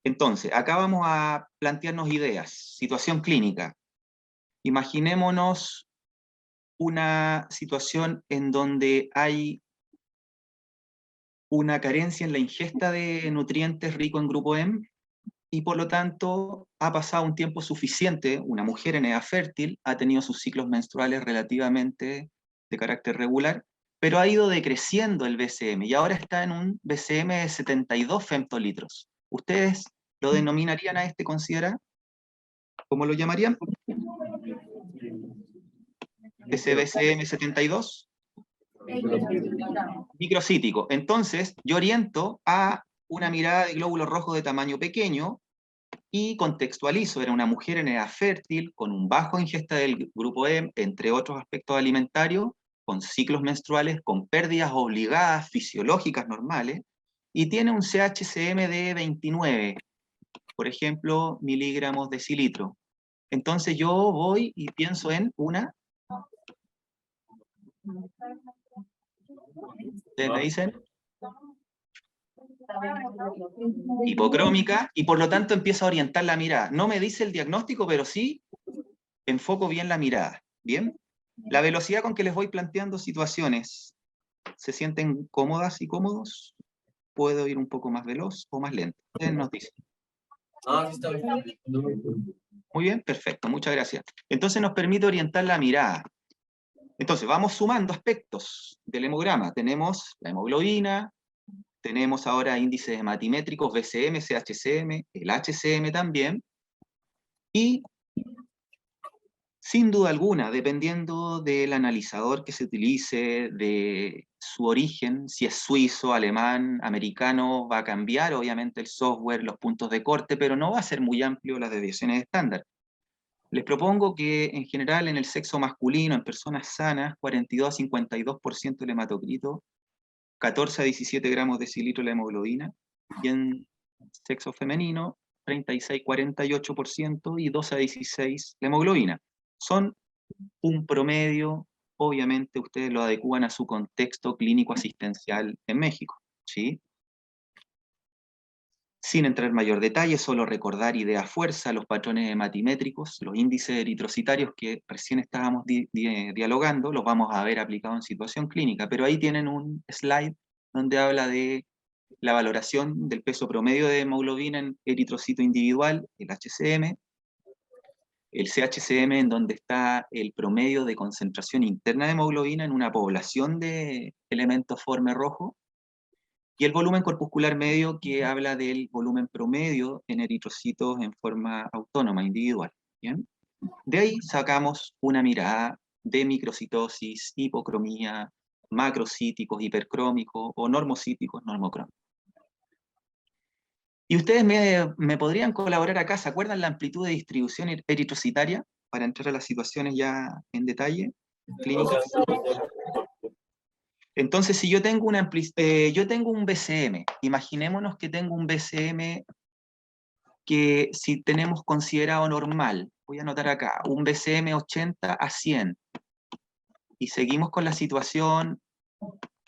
Entonces, acá vamos a plantearnos ideas. Situación clínica. Imaginémonos una situación en donde hay una carencia en la ingesta de nutrientes ricos en grupo M, y por lo tanto ha pasado un tiempo suficiente, una mujer en edad fértil ha tenido sus ciclos menstruales relativamente de carácter regular, pero ha ido decreciendo el BCM y ahora está en un BCM de 72 femtolitros. ¿Ustedes lo denominarían a este considerar? ¿Cómo lo llamarían? ¿Ese BCM 72? Microcítico. Entonces, yo oriento a una mirada de glóbulos rojos de tamaño pequeño y contextualizo. Era una mujer en edad fértil, con un bajo ingesta del grupo E, entre otros aspectos alimentarios, con ciclos menstruales, con pérdidas obligadas fisiológicas normales, y tiene un CHCM de 29, por ejemplo, miligramos decilitro. Entonces yo voy y pienso en una... ¿Ustedes me dicen? Hipocrómica, y por lo tanto empiezo a orientar la mirada. No me dice el diagnóstico, pero sí enfoco bien la mirada. ¿Bien? La velocidad con que les voy planteando situaciones, ¿se sienten cómodas y cómodos? ¿Puedo ir un poco más veloz o más lento? Ustedes nos dicen. Muy bien, perfecto, muchas gracias. Entonces nos permite orientar la mirada. Entonces vamos sumando aspectos del hemograma. Tenemos la hemoglobina, tenemos ahora índices hematimétricos, BCM, CHCM, el HCM también, y sin duda alguna, dependiendo del analizador que se utilice, de su origen, si es suizo, alemán, americano, va a cambiar obviamente el software, los puntos de corte, pero no va a ser muy amplio las desviaciones estándar. Les propongo que en general en el sexo masculino, en personas sanas, 42 a 52% el hematocrito, 14 a 17 gramos de decilitro la hemoglobina, y en sexo femenino, 36-48% y 12 a 16 la hemoglobina. Son un promedio, obviamente ustedes lo adecúan a su contexto clínico asistencial en México, ¿sí? Sin entrar en mayor detalle, solo recordar idea fuerza, los patrones hematimétricos, los índices eritrocitarios que recién estábamos dialogando, los vamos a ver aplicados en situación clínica, pero ahí tienen un slide donde habla de la valoración del peso promedio de hemoglobina en eritrocito individual, el HCM, el CHCM, en donde está el promedio de concentración interna de hemoglobina en una población de elementos forme rojo, y el volumen corpuscular medio, que habla del volumen promedio en eritrocitos en forma autónoma, individual. ¿Bien? De ahí sacamos una mirada de microcitosis, hipocromía, macrocíticos, hipercrómicos, o normocíticos, normocrómicos. Y ustedes me podrían colaborar acá, ¿se acuerdan la amplitud de distribución eritrocitaria? Para entrar a las situaciones ya en detalle, clínicas. Entonces, si yo tengo, yo tengo un BCM, imaginémonos que tengo un BCM que si tenemos considerado normal, voy a anotar acá, un BCM 80 a 100, y seguimos con la situación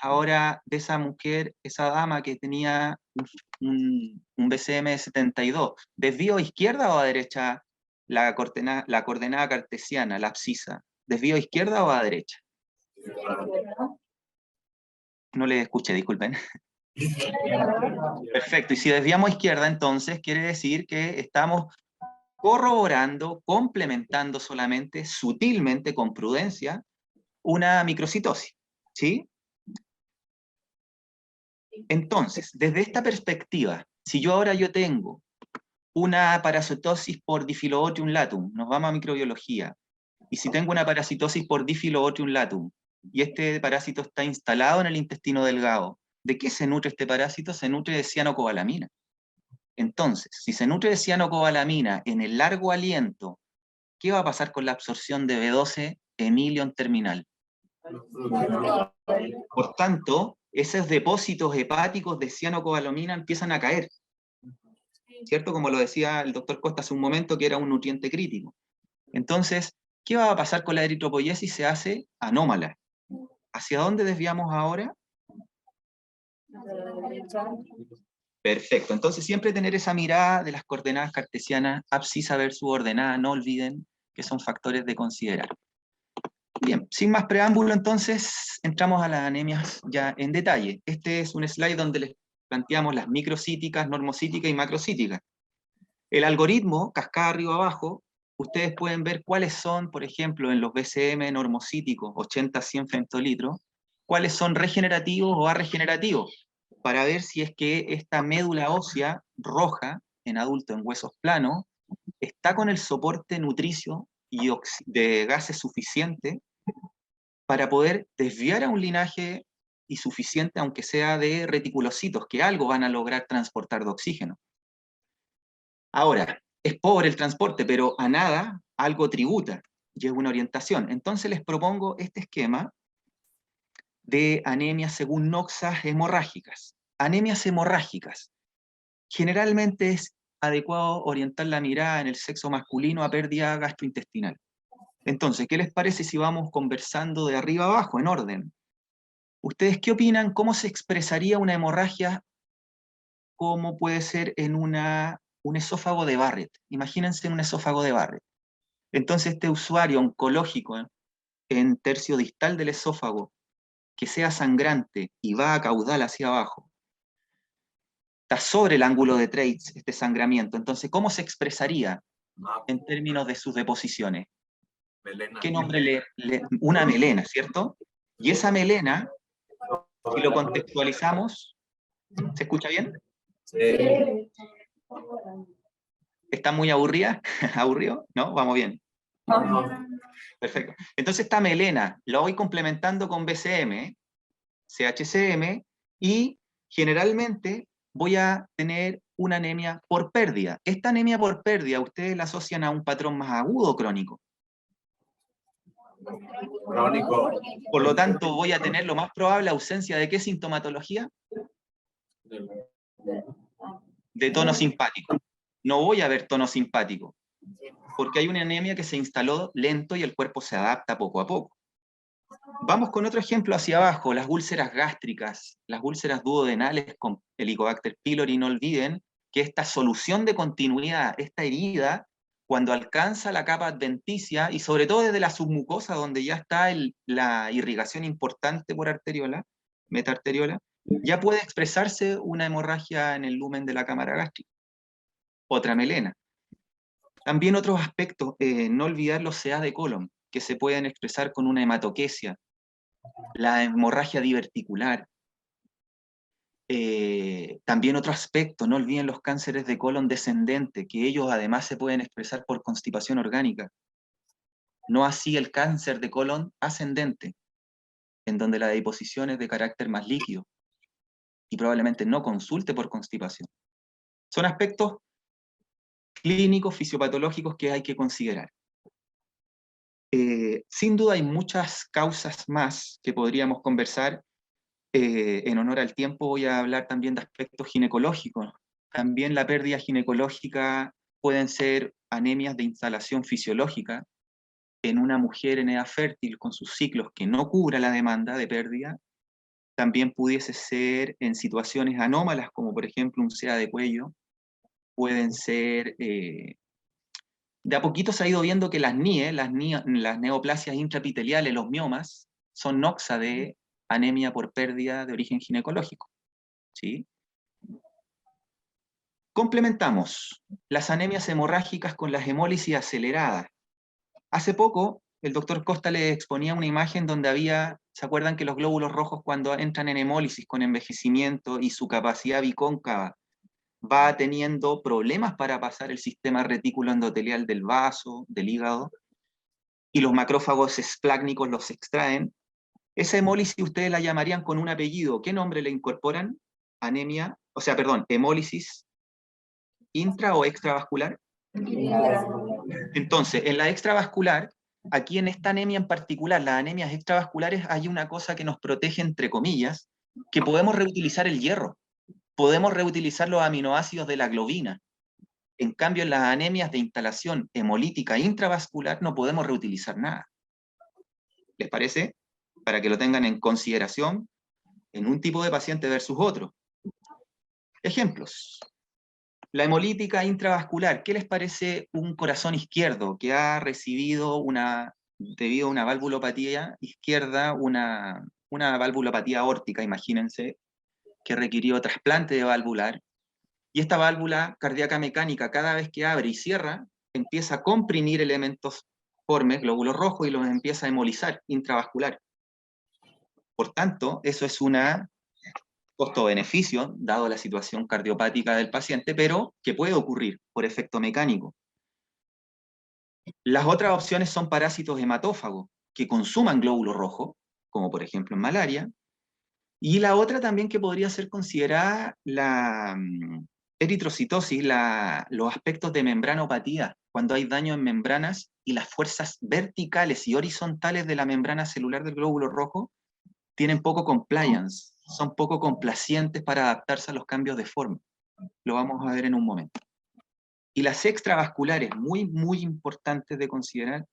ahora de esa mujer, esa dama que tenía un BCM de 72, ¿desvío a izquierda o a derecha la coordenada cartesiana, la abscisa? ¿Desvío a izquierda o a derecha? No le escuché, disculpen. Perfecto, y si desviamos a izquierda, entonces quiere decir que estamos corroborando, complementando solamente, sutilmente, con prudencia, una microcitosis, ¿sí? Entonces, desde esta perspectiva, si yo ahora tengo una parasitosis por Diphyllobotrium latum, nos vamos a microbiología, y si tengo una parasitosis por Diphyllobotrium latum, y este parásito está instalado en el intestino delgado, ¿de qué se nutre este parásito? Se nutre de cianocobalamina. Entonces, si se nutre de cianocobalamina en el largo aliento, ¿qué va a pasar con la absorción de B12 Emilion terminal? Por tanto, esos depósitos hepáticos de cianocobalamina empiezan a caer, ¿cierto? Como lo decía el doctor Costa hace un momento, que era un nutriente crítico. Entonces, ¿qué va a pasar con la eritropoiesis? Se hace anómala. ¿Hacia dónde desviamos ahora? Perfecto, entonces siempre tener esa mirada de las coordenadas cartesianas, abscisa versus ordenada, no olviden que son factores de considerar. Bien, sin más preámbulo, entonces entramos a las anemias ya en detalle. Este es un slide donde les planteamos las microcíticas, normocíticas y macrocíticas. El algoritmo, cascada arriba abajo, ustedes pueden ver cuáles son, por ejemplo, en los BCM normocíticos, 80-100 femtolitros, cuáles son regenerativos o arregenerativos, para ver si es que esta médula ósea roja, en adulto en huesos planos, está con el soporte nutricio y de gases suficiente para poder desviar a un linaje y suficiente, aunque sea de reticulocitos, que algo van a lograr transportar de oxígeno. Ahora, es pobre el transporte, pero a nada algo tributa, y es una orientación. Entonces les propongo este esquema de anemias según noxas hemorrágicas. Anemias hemorrágicas. Generalmente es adecuado orientar la mirada en el sexo masculino a pérdida gastrointestinal. Entonces, ¿qué les parece si vamos conversando de arriba abajo, en orden? ¿Ustedes qué opinan? ¿Cómo se expresaría una hemorragia? ¿Cómo puede ser en un esófago de Barrett? Imagínense un esófago de Barrett. Entonces, este usuario oncológico en tercio distal del esófago, que sea sangrante y va a caudal hacia abajo, está sobre el ángulo de Treitz este sangramiento. Entonces, ¿cómo se expresaría en términos de sus deposiciones? ¿Qué nombre una melena, ¿cierto? Y esa melena, si lo contextualizamos, ¿se escucha bien? Sí. ¿Está muy aburrida? ¿Aburrido? ¿No? Vamos bien. Perfecto. Entonces esta melena lo voy complementando con BCM, CHCM, y generalmente voy a tener una anemia por pérdida. Esta anemia por pérdida, ¿ustedes la asocian a un patrón más agudo o crónico? Crónico. Por lo tanto, voy a tener lo más probable ausencia de ¿qué sintomatología? De tono simpático. No voy a ver tono simpático, porque hay una anemia que se instaló lento y el cuerpo se adapta poco a poco. Vamos con otro ejemplo hacia abajo, las úlceras gástricas, las úlceras duodenales con Helicobacter pylori. No olviden que esta solución de continuidad, esta herida, cuando alcanza la capa adventicia, y sobre todo desde la submucosa, donde ya está la irrigación importante por arteriola, metaarteriola, ya puede expresarse una hemorragia en el lumen de la cámara gástrica. Otra melena. También otros aspectos, no olvidar los CA de colon, que se pueden expresar con una hematoquesia, la hemorragia diverticular. También otro aspecto, no olviden los cánceres de colon descendente, que ellos además se pueden expresar por constipación orgánica. No así el cáncer de colon ascendente, en donde la deposición es de carácter más líquido, y probablemente no consulte por constipación. Son aspectos clínicos, fisiopatológicos que hay que considerar. Sin duda hay muchas causas más que podríamos conversar. En honor al tiempo voy a hablar también de aspectos ginecológicos. También la pérdida ginecológica pueden ser anemias de instalación fisiológica en una mujer en edad fértil con sus ciclos que no cubra la demanda de pérdida. También pudiese ser en situaciones anómalas, como por ejemplo un CA de cuello. Pueden ser... de a poquito se ha ido viendo que las NIE, las neoplasias intraepiteliales, los miomas, son noxa de anemia por pérdida de origen ginecológico. ¿Sí? Complementamos las anemias hemorrágicas con las hemólisis aceleradas. Hace poco, el doctor Costa le exponía una imagen donde había, ¿se acuerdan que los glóbulos rojos cuando entran en hemólisis con envejecimiento y su capacidad bicóncava va teniendo problemas para pasar el sistema retículo endotelial del vaso, del hígado, y los macrófagos esplácnicos los extraen? Esa hemólisis ustedes la llamarían con un apellido. ¿Qué nombre le incorporan? Anemia, o sea, perdón, hemólisis intra o extravascular. Entonces, en la extravascular, aquí en esta anemia en particular, las anemias extravasculares, hay una cosa que nos protege, entre comillas, que podemos reutilizar el hierro, podemos reutilizar los aminoácidos de la globina. En cambio, en las anemias de instalación hemolítica intravascular no podemos reutilizar nada. ¿Les parece? Para que lo tengan en consideración en un tipo de paciente versus otro. Ejemplos. La hemolítica intravascular. ¿Qué les parece un corazón izquierdo que ha recibido debido a una valvulopatía izquierda, una valvulopatía aórtica, imagínense, que requirió trasplante de valvular? Y esta válvula cardíaca mecánica, cada vez que abre y cierra, empieza a comprimir elementos formes, glóbulos rojos, y los empieza a hemolizar intravascular. Por tanto, eso es una costo-beneficio, dado la situación cardiopática del paciente, pero que puede ocurrir por efecto mecánico. Las otras opciones son parásitos hematófagos, que consuman glóbulo rojo, como por ejemplo en malaria, y la otra también que podría ser considerada la eritrocitosis, los aspectos de membranopatía, cuando hay daño en membranas y las fuerzas verticales y horizontales de la membrana celular del glóbulo rojo tienen poco compliance, son poco complacientes para adaptarse a los cambios de forma. Lo vamos a ver en un momento. Y las extravasculares, muy, muy importantes de considerar.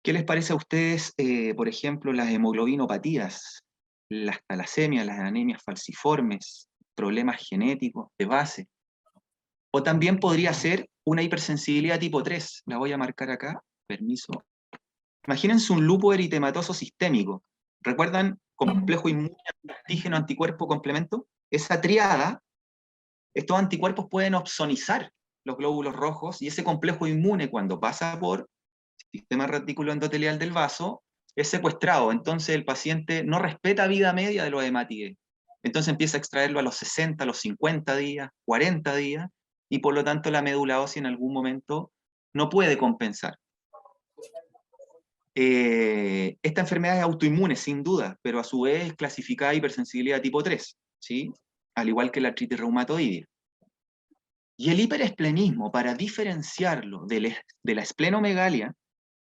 ¿Qué les parece a ustedes, por ejemplo, las hemoglobinopatías, las talasemias, las anemias falciformes, problemas genéticos de base? O también podría ser una hipersensibilidad tipo 3. La voy a marcar acá, permiso. Imagínense un lupus eritematoso sistémico. ¿Recuerdan complejo inmune, antígeno, anticuerpo, complemento? Esa triada, estos anticuerpos pueden opsonizar los glóbulos rojos, y ese complejo inmune, cuando pasa por sistema retículo endotelial del vaso, es secuestrado. Entonces el paciente no respeta vida media de los hematides. Entonces empieza a extraerlo a los 60, a los 50 días, 40 días, y por lo tanto la médula ósea en algún momento no puede compensar. Esta enfermedad es autoinmune, sin duda, pero a su vez es clasificada hipersensibilidad tipo 3, ¿sí? Al igual que la artritis reumatoidea. Y el hiperesplenismo, para diferenciarlo de la esplenomegalia,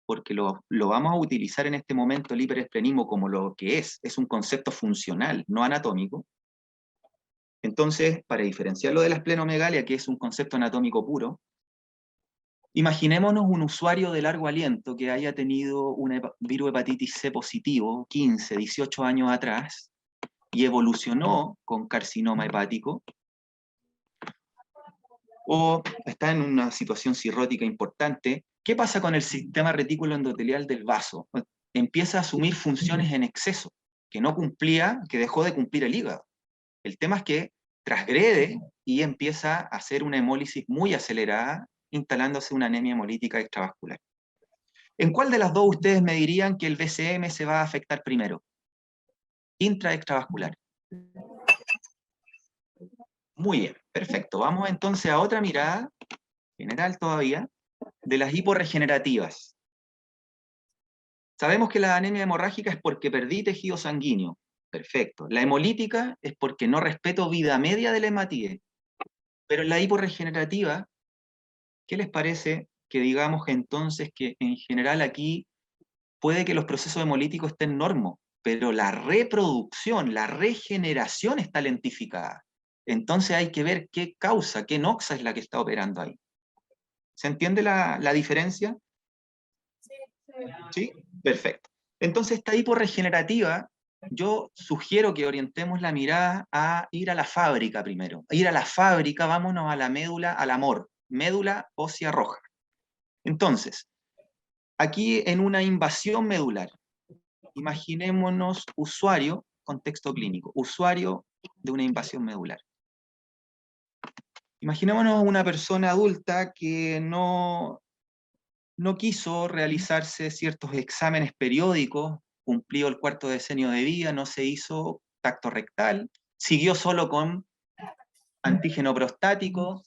porque lo vamos a utilizar en este momento el hiperesplenismo como lo que es un concepto funcional, no anatómico. Entonces, para diferenciarlo de la esplenomegalia, que es un concepto anatómico puro, imaginémonos un usuario de largo aliento que haya tenido un virus hepatitis C positivo 15, 18 años atrás y evolucionó con carcinoma hepático, o está en una situación cirrótica importante. ¿Qué pasa con el sistema retículo endotelial del vaso? Empieza a asumir funciones en exceso, que no cumplía, que dejó de cumplir el hígado. El tema es que transgrede y empieza a hacer una hemólisis muy acelerada, instalándose una anemia hemolítica extravascular. ¿En cuál de las dos ustedes me dirían que el BCM se va a afectar primero? Intraextravascular. Muy bien, perfecto. Vamos entonces a otra mirada, general todavía, de las hiporregenerativas. Sabemos que la anemia hemorrágica es porque perdí tejido sanguíneo. Perfecto. La hemolítica es porque no respeto vida media del hematíe. Pero en la hiporregenerativa, ¿qué les parece que digamos entonces que en general aquí puede que los procesos hemolíticos estén normos, pero la reproducción, la regeneración está lentificada? Entonces hay que ver qué causa, qué noxa es la que está operando ahí. ¿Se entiende la diferencia? ¿Sí? Perfecto. Entonces esta hiporregenerativa, yo sugiero que orientemos la mirada a ir a la fábrica primero. Ir a la fábrica, vámonos a la médula, al amor, médula ósea roja. Entonces, aquí en una invasión medular, imaginémonos usuario, contexto clínico, usuario de una invasión medular. Imaginémonos una persona adulta que no quiso realizarse ciertos exámenes periódicos, cumplió el cuarto decenio de vida, no se hizo tacto rectal, siguió solo con antígeno prostático,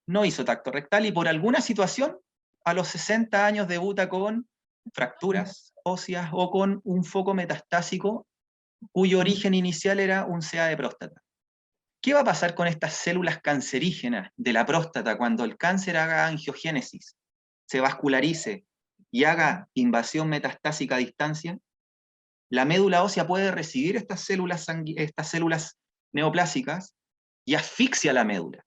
no hizo tacto rectal y por alguna situación a los 60 años debuta con fracturas óseas o con un foco metastásico cuyo origen inicial era un CA de próstata. ¿Qué va a pasar con estas células cancerígenas de la próstata cuando el cáncer haga angiogénesis, se vascularice y haga invasión metastásica a distancia? La médula ósea puede recibir estas células neoplásicas y asfixia la médula.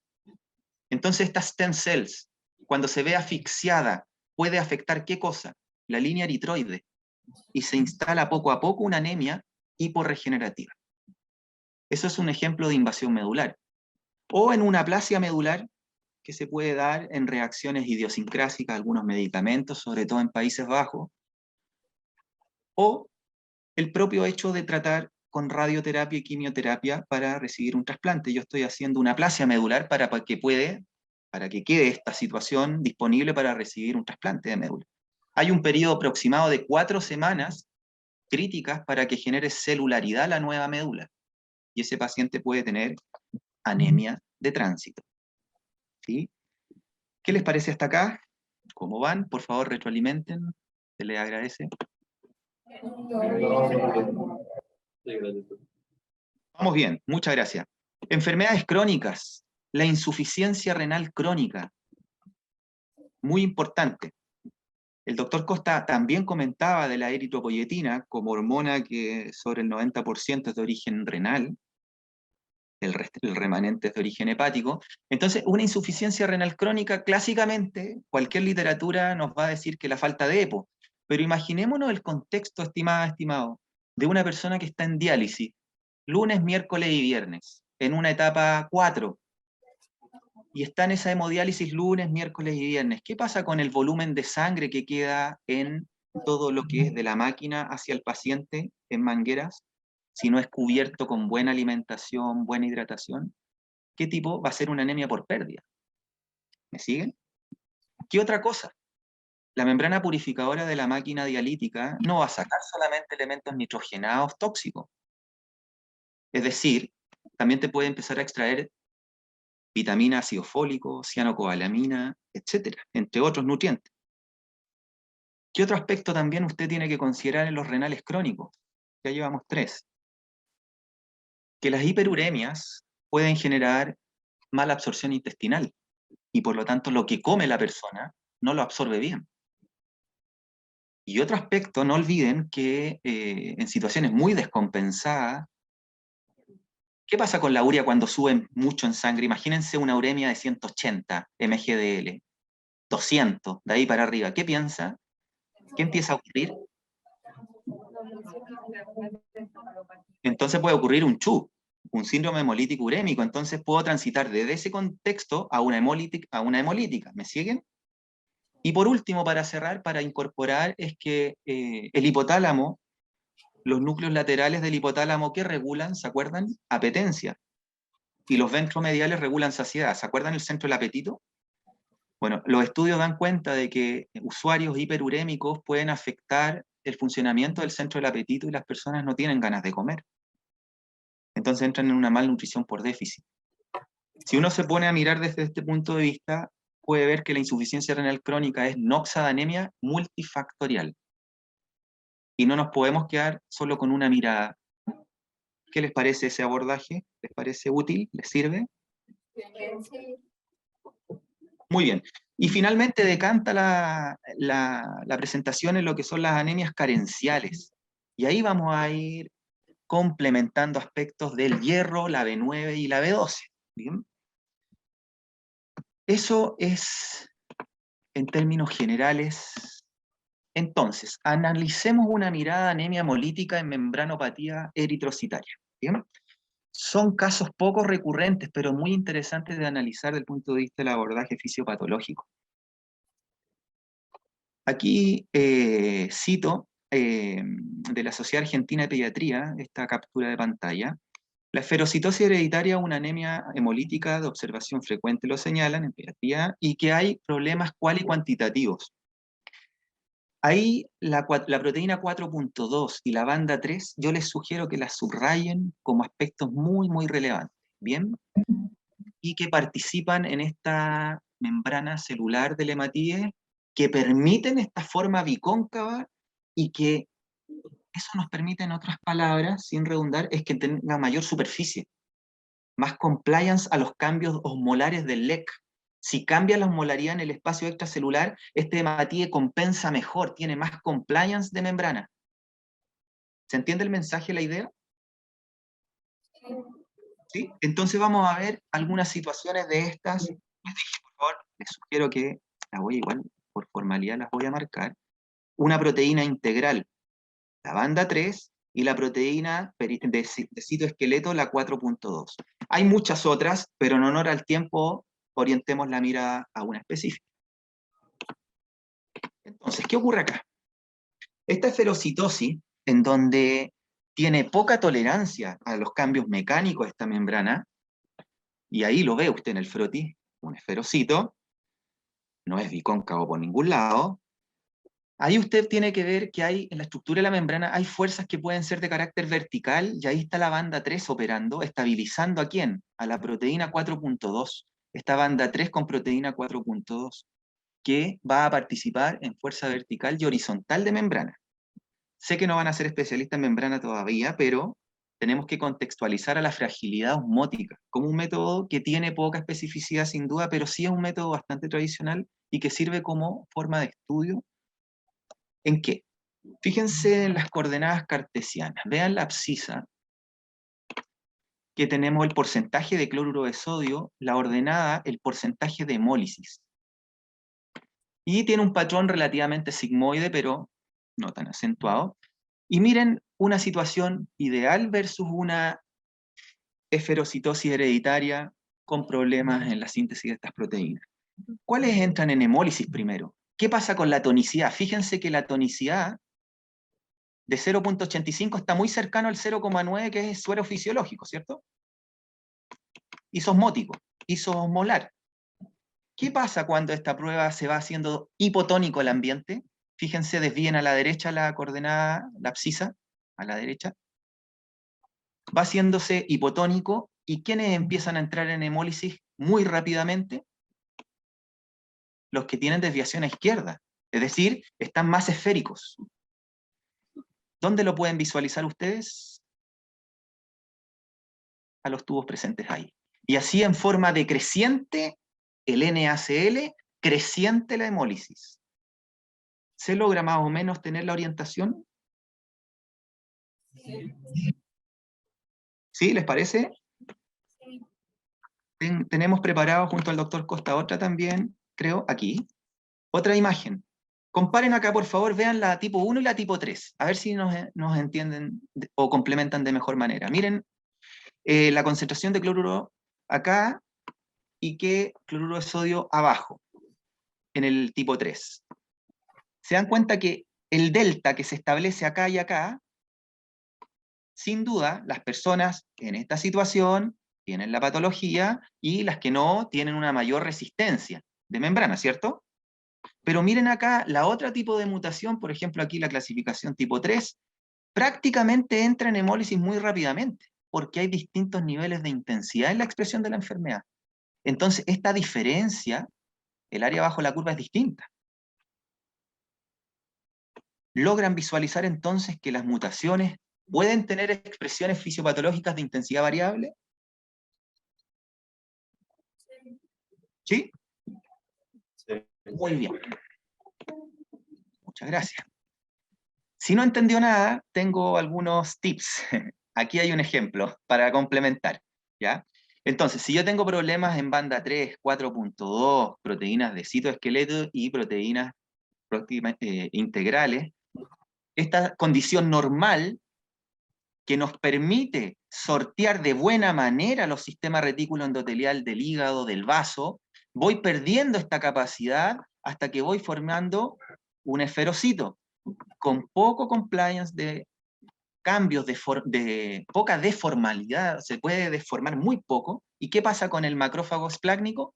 Entonces estas stem cells, cuando se ve asfixiada, puede afectar ¿qué cosa? La línea eritroide. Y se instala poco a poco una anemia hiporregenerativa. Eso es un ejemplo de invasión medular. O en una aplasia medular que se puede dar en reacciones idiosincrásicas a algunos medicamentos, sobre todo en Países Bajos, o el propio hecho de tratar con radioterapia y quimioterapia para recibir un trasplante. Yo estoy haciendo una aplasia medular para que quede esta situación disponible para recibir un trasplante de médula. Hay un periodo aproximado de 4 semanas críticas para que genere celularidad la nueva médula, y ese paciente puede tener anemia de tránsito. ¿Sí? ¿Qué les parece hasta acá? ¿Cómo van? Por favor, retroalimenten. Se le agradece. Vamos bien, muchas gracias. Enfermedades crónicas. La insuficiencia renal crónica. Muy importante. El doctor Costa también comentaba de la eritropoyetina como hormona que sobre el 90% es de origen renal, el remanente es de origen hepático. Entonces, una insuficiencia renal crónica, clásicamente, cualquier literatura nos va a decir que la falta de EPO. Pero imaginémonos el contexto, estimado, de una persona que está en diálisis, lunes, miércoles y viernes, en una etapa 4, y está en esa hemodiálisis lunes, miércoles y viernes. ¿Qué pasa con el volumen de sangre que queda en todo lo que es de la máquina hacia el paciente en mangueras? Si no es cubierto con buena alimentación, buena hidratación, ¿qué tipo va a ser una anemia por pérdida? ¿Me siguen? ¿Qué otra cosa? La membrana purificadora de la máquina dialítica no va a sacar solamente elementos nitrogenados tóxicos. Es decir, también te puede empezar a extraer vitamina, ácido fólico, cianocobalamina, etcétera, entre otros nutrientes. ¿Qué otro aspecto también usted tiene que considerar en los renales crónicos? Ya llevamos 3. Que las hiperuremias pueden generar mala absorción intestinal y por lo tanto lo que come la persona no lo absorbe bien. Y otro aspecto, no olviden que en situaciones muy descompensadas, ¿qué pasa con la urea cuando sube mucho en sangre? Imagínense una uremia de 180 mgdl, 200, de ahí para arriba. ¿Qué piensa? ¿Qué empieza a ocurrir? Entonces puede ocurrir un CHU, un síndrome hemolítico urémico. Entonces puedo transitar desde ese contexto a una hemolítica. ¿Me siguen? Y por último, para cerrar, para incorporar, es que el hipotálamo, los núcleos laterales del hipotálamo que regulan, ¿se acuerdan? Apetencia. Y los ventromediales regulan saciedad. ¿Se acuerdan el centro del apetito? Bueno, los estudios dan cuenta de que usuarios hiperurémicos pueden afectar el funcionamiento del centro del apetito y las personas no tienen ganas de comer. Entonces entran en una malnutrición por déficit. Si uno se pone a mirar desde este punto de vista, puede ver que la insuficiencia renal crónica es noxadanemia multifactorial. Y no nos podemos quedar solo con una mirada. ¿Qué les parece ese abordaje? ¿Les parece útil? ¿Les sirve? Muy bien. Y finalmente decanta la presentación en lo que son las anemias carenciales. Y ahí vamos a ir complementando aspectos del hierro, la B9 y la B12. ¿Bien? Eso es en términos generales. Entonces, analicemos una mirada anemia hemolítica en membranopatía eritrocitaria. ¿Bien? Son casos poco recurrentes, pero muy interesantes de analizar desde el punto de vista del abordaje fisiopatológico. Aquí cito de la Sociedad Argentina de Pediatría, esta captura de pantalla. La esferocitosis hereditaria es una anemia hemolítica de observación frecuente, lo señalan en pediatría, y que hay problemas cual y cuantitativos. Ahí la proteína 4.2 y la banda 3, yo les sugiero que las subrayen como aspectos muy, muy relevantes, ¿bien? Y que participan en esta membrana celular del hematíes, que permiten esta forma bicóncava y que eso nos permite, en otras palabras, sin redundar, es que tenga mayor superficie, más compliance a los cambios osmolares del LEC. Si cambia la osmolaridad en el espacio extracelular, este hematíe compensa mejor, tiene más compliance de membrana. ¿Se entiende el mensaje, la idea? ¿Sí? Entonces vamos a ver algunas situaciones de estas. Les dije, por favor, les sugiero que, la voy igual, por formalidad las voy a marcar, una proteína integral, la banda 3, y la proteína de citoesqueleto, la 4.2. Hay muchas otras, pero en honor al tiempo, orientemos la mirada a una específica. Entonces, ¿qué ocurre acá? Esta esferocitosis, en donde tiene poca tolerancia a los cambios mecánicos de esta membrana, y ahí lo ve usted en el frotis, un esferocito, no es bicóncavo por ningún lado. Ahí usted tiene que ver que hay en la estructura de la membrana hay fuerzas que pueden ser de carácter vertical, y ahí está la banda 3 operando, estabilizando ¿a quién? A la proteína 4.2. Esta banda 3 con proteína 4.2. que va a participar en fuerza vertical y horizontal de membrana. Sé que no van a ser especialistas en membrana todavía, pero tenemos que contextualizar a la fragilidad osmótica como un método que tiene poca especificidad sin duda, pero sí es un método bastante tradicional y que sirve como forma de estudio. ¿En qué? Fíjense en las coordenadas cartesianas. Vean la abscisa, que tenemos el porcentaje de cloruro de sodio, la ordenada, el porcentaje de hemólisis. Y tiene un patrón relativamente sigmoide, pero no tan acentuado. Y miren una situación ideal versus una esferocitosis hereditaria con problemas en la síntesis de estas proteínas. ¿Cuáles entran en hemólisis primero? ¿Qué pasa con la tonicidad? Fíjense que la tonicidad de 0.85 está muy cercano al 0,9, que es suero fisiológico, ¿cierto? Isosmótico, isosmolar. ¿Qué pasa cuando esta prueba se va haciendo hipotónico el ambiente? Fíjense, desvíen a la derecha la coordenada, la abscisa, a la derecha. Va haciéndose hipotónico, ¿y quiénes empiezan a entrar en hemólisis muy rápidamente? Los que tienen desviación a izquierda, es decir, están más esféricos. ¿Dónde lo pueden visualizar ustedes? A los tubos presentes ahí. Y así en forma decreciente, el NaCl, creciente la hemólisis. ¿Se logra más o menos tener la orientación? ¿Sí? ¿Les parece? Tenemos preparado junto al doctor Costa otra también, creo, aquí. Otra imagen. Comparen acá, por favor, vean la tipo 1 y la tipo 3. A ver si nos entienden o complementan de mejor manera. Miren la concentración de cloruro acá y que cloruro de sodio abajo, en el tipo 3. Se dan cuenta que el delta que se establece acá y acá, sin duda, las personas en esta situación tienen la patología y las que no tienen una mayor resistencia de membrana, ¿cierto? Pero miren acá la otra tipo de mutación, por ejemplo aquí la clasificación tipo 3, prácticamente entra en hemólisis muy rápidamente, porque hay distintos niveles de intensidad en la expresión de la enfermedad. Entonces esta diferencia, el área bajo la curva es distinta. ¿Logran visualizar entonces que las mutaciones pueden tener expresiones fisiopatológicas de intensidad variable? ¿Sí? Sí. Muy bien. Muchas gracias. Si no entendió nada, tengo algunos tips. Aquí hay un ejemplo para complementar, ¿ya? Entonces, si yo tengo problemas en banda 3, 4.2, proteínas de citoesqueleto y proteínas integrales, esta condición normal que nos permite sortear de buena manera los sistemas retículo endotelial del hígado, del vaso, voy perdiendo esta capacidad hasta que voy formando un esferocito con poco compliance de cambios de poca deformalidad, se puede deformar muy poco. ¿Y qué pasa con el macrófago esplácnico?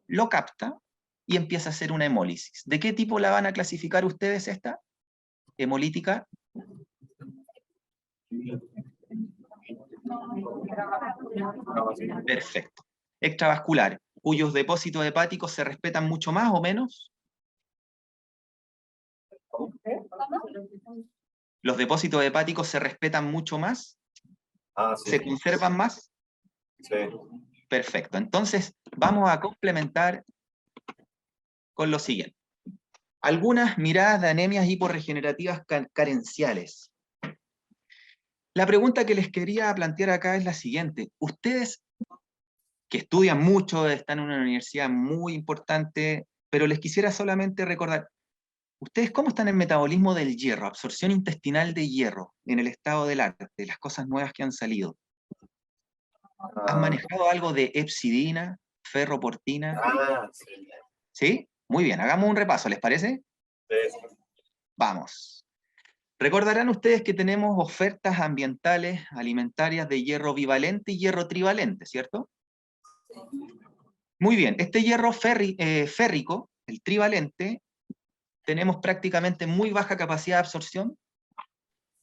Lo capta y empieza a hacer una hemólisis. ¿De qué tipo la van a clasificar ustedes esta? Hemolítica. Perfecto. Extravascular, cuyos depósitos hepáticos se respetan mucho más o menos. Los depósitos hepáticos se respetan mucho más. Sí. ¿Se conservan más? Sí. Perfecto. Entonces, vamos a complementar con lo siguiente. Algunas miradas de anemias hiporregenerativas carenciales. La pregunta que les quería plantear acá es la siguiente. Ustedes que estudian mucho, están en una universidad muy importante, pero les quisiera solamente recordar, ¿ustedes cómo están en metabolismo del hierro, absorción intestinal de hierro, en el estado del arte, de las cosas nuevas que han salido? ¿Han manejado algo de epsidina, ferroportina? Sí. ¿Sí? Muy bien, hagamos un repaso, ¿les parece? Sí. Vamos. Recordarán ustedes que tenemos ofertas ambientales, alimentarias de hierro bivalente y hierro trivalente, ¿cierto? Muy bien, este hierro férrico, el trivalente, tenemos prácticamente muy baja capacidad de absorción,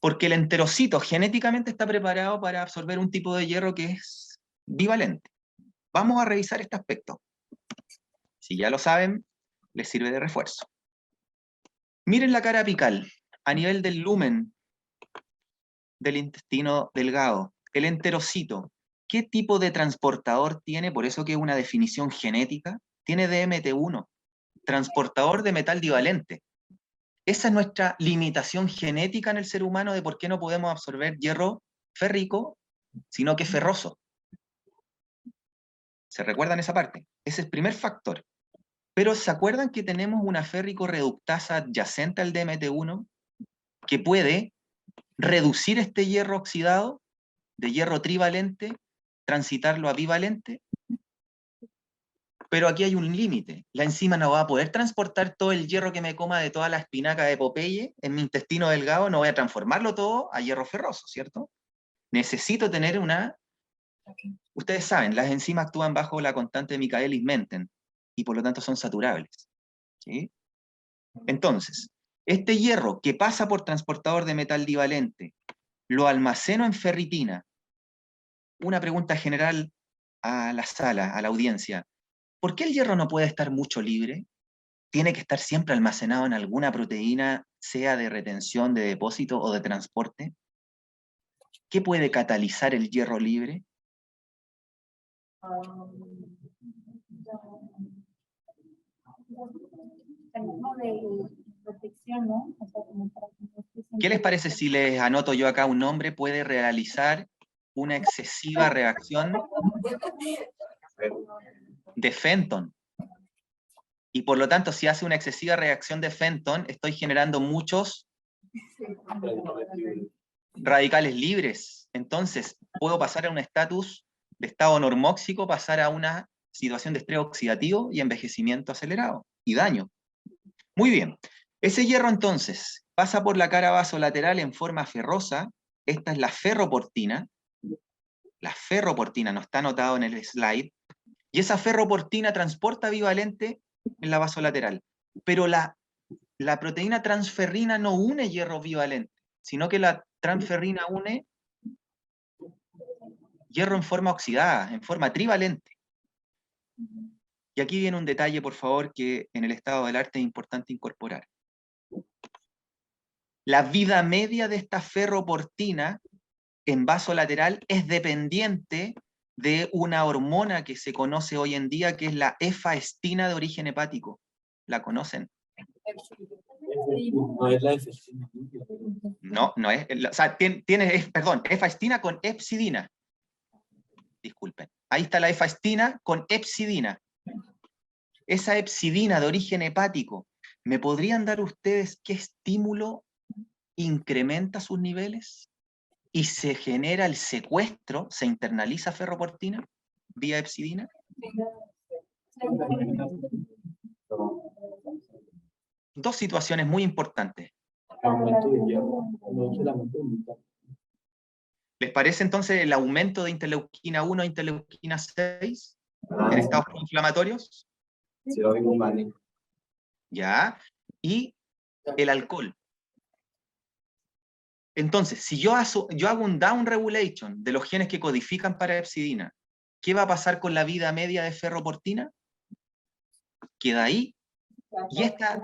porque el enterocito genéticamente está preparado para absorber un tipo de hierro que es bivalente. Vamos a revisar este aspecto. Si ya lo saben, les sirve de refuerzo. Miren la cara apical, a nivel del lumen del intestino delgado, el enterocito. ¿Qué tipo de transportador tiene? Por eso que es una definición genética. Tiene DMT1, transportador de metal divalente. Esa es nuestra limitación genética en el ser humano de por qué no podemos absorber hierro férrico, sino que ferroso. ¿Se recuerdan esa parte? Ese es el primer factor. Pero ¿se acuerdan que tenemos una férrico reductasa adyacente al DMT1 que puede reducir este hierro oxidado de hierro trivalente, transitarlo a bivalente? Pero aquí hay un límite. La enzima no va a poder transportar todo el hierro que me coma de toda la espinaca de Popeye en mi intestino delgado, no voy a transformarlo todo a hierro ferroso, ¿cierto? Necesito tener una... Ustedes saben, las enzimas actúan bajo la constante de Michaelis-Menten y por lo tanto son saturables, ¿sí? Entonces, este hierro que pasa por transportador de metal divalente, lo almaceno en ferritina. Una pregunta general a la sala, a la audiencia. ¿Por qué el hierro no puede estar mucho libre? ¿Tiene que estar siempre almacenado en alguna proteína, sea de retención, de depósito o de transporte? ¿Qué puede catalizar el hierro libre? ¿Qué les parece si les anoto yo acá un nombre? Puede realizar una excesiva reacción de Fenton. Y por lo tanto, si hace una excesiva reacción de Fenton, estoy generando muchos radicales libres. Entonces, puedo pasar a un estatus de estado normóxico, pasar a una situación de estrés oxidativo y envejecimiento acelerado y daño. Muy bien. Ese hierro entonces pasa por la cara vasolateral en forma ferrosa. Esta es la ferroportina. La ferroportina no está anotado en el slide. Y esa ferroportina transporta bivalente en la vasolateral. Pero la proteína transferrina no une hierro bivalente, sino que la transferrina une hierro en forma oxidada, en forma trivalente. Y aquí viene un detalle, por favor, que en el estado del arte es importante incorporar. La vida media de esta ferroportina en vasolateral es dependiente de una hormona que se conoce hoy en día, que es la efaestina de origen hepático. ¿La conocen? No es la efectina. No, no es. O sea, perdón, efaestina con epsidina. Disculpen. Ahí está la efaestina con epsidina. Esa epsidina de origen hepático, ¿me podrían dar ustedes qué estímulo incrementa sus niveles? Y se genera el secuestro, se internaliza ferroportina vía epsidina. Dos situaciones muy importantes. ¿Les parece entonces el aumento de interleuquina 1 e interleuquina 6 en estados inflamatorios? Sí, lo mismo, vale. Ya. Y el alcohol. Entonces, si yo hago un down regulation de los genes que codifican para epsidina, ¿qué va a pasar con la vida media de ferroportina? Queda ahí. Y esta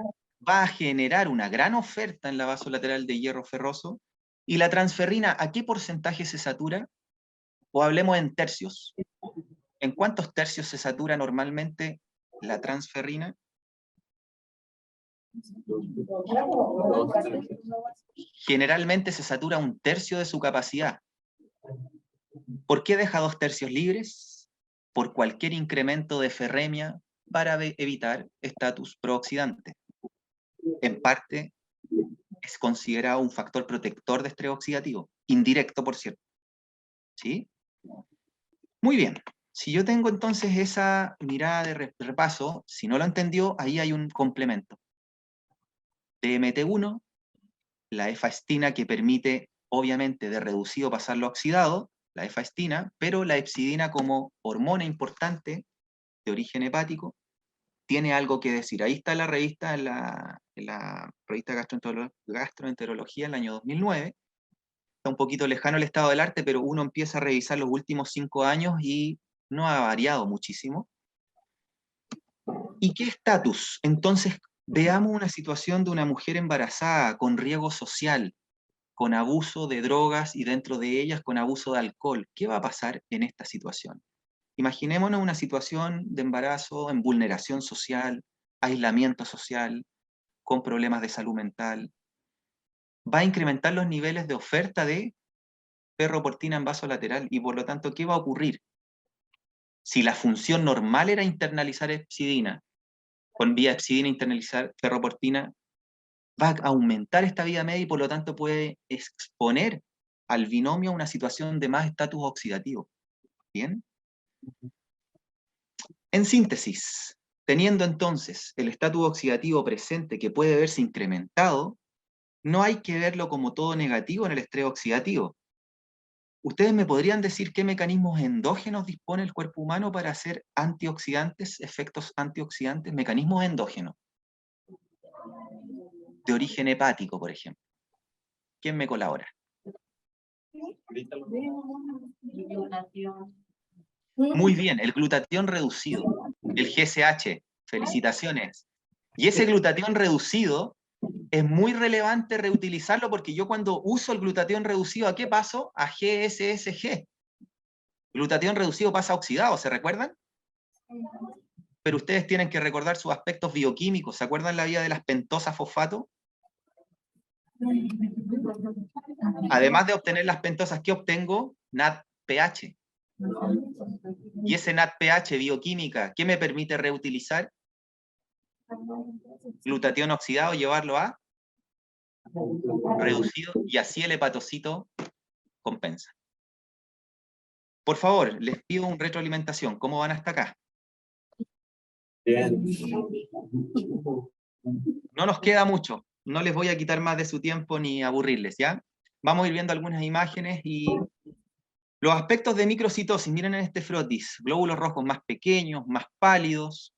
va a generar una gran oferta en la vasolateral de hierro ferroso. ¿Y la transferrina a qué porcentaje se satura? O hablemos en tercios. ¿En cuántos tercios se satura normalmente la transferrina? Generalmente se satura un tercio de su capacidad. ¿Por qué deja 2 tercios libres? Por cualquier incremento de ferremia para evitar estatus prooxidante. En parte es considerado un factor protector de estrés oxidativo, indirecto por cierto. ¿Sí? Muy bien. Si yo tengo entonces esa mirada de repaso, si no lo entendió, ahí hay un complemento. DMT1, la efaestina que permite, obviamente, de reducido pasarlo a oxidado, la efaestina, pero la epsidina como hormona importante de origen hepático, tiene algo que decir. Ahí está la revista, en la revista Gastroenterología en el año 2009. Está un poquito lejano el estado del arte, pero uno empieza a revisar los últimos 5 años y no ha variado muchísimo. ¿Y qué estatus? Entonces, veamos una situación de una mujer embarazada con riesgo social, con abuso de drogas y dentro de ellas con abuso de alcohol. ¿Qué va a pasar en esta situación? Imaginémonos una situación de embarazo en vulneración social, aislamiento social, con problemas de salud mental. Va a incrementar los niveles de oferta de ferroportina en vasolateral y por lo tanto, ¿qué va a ocurrir? Si la función normal era internalizar hepcidina, con vía hepcidina internalizar ferroportina, va a aumentar esta vía media y por lo tanto puede exponer al binomio a una situación de más estatus oxidativo. ¿Bien? En síntesis, teniendo entonces el estatus oxidativo presente que puede verse incrementado, no hay que verlo como todo negativo en el estrés oxidativo. ¿Ustedes me podrían decir qué mecanismos endógenos dispone el cuerpo humano para hacer antioxidantes, efectos antioxidantes? Mecanismos endógenos. De origen hepático, por ejemplo. ¿Quién me colabora? Muy bien, el glutatión reducido, el GSH, felicitaciones. Y ese glutatión reducido es muy relevante reutilizarlo porque yo cuando uso el glutatión reducido, ¿a qué paso? A GSSG. Glutatión reducido pasa oxidado, ¿se recuerdan? Pero ustedes tienen que recordar sus aspectos bioquímicos. ¿Se acuerdan la vía de las pentosas fosfato? Además de obtener las pentosas, ¿qué obtengo? NADPH. Y ese NADPH bioquímica, ¿qué me permite reutilizar? Glutatión oxidado, llevarlo a reducido, y así el hepatocito compensa. Por favor, les pido una retroalimentación. ¿Cómo van hasta acá? Bien. No nos queda mucho. No les voy a quitar más de su tiempo ni aburrirles, ¿ya? Vamos a ir viendo algunas imágenes y los aspectos de microcitosis. Miren en este frotis. Glóbulos rojos más pequeños, más pálidos.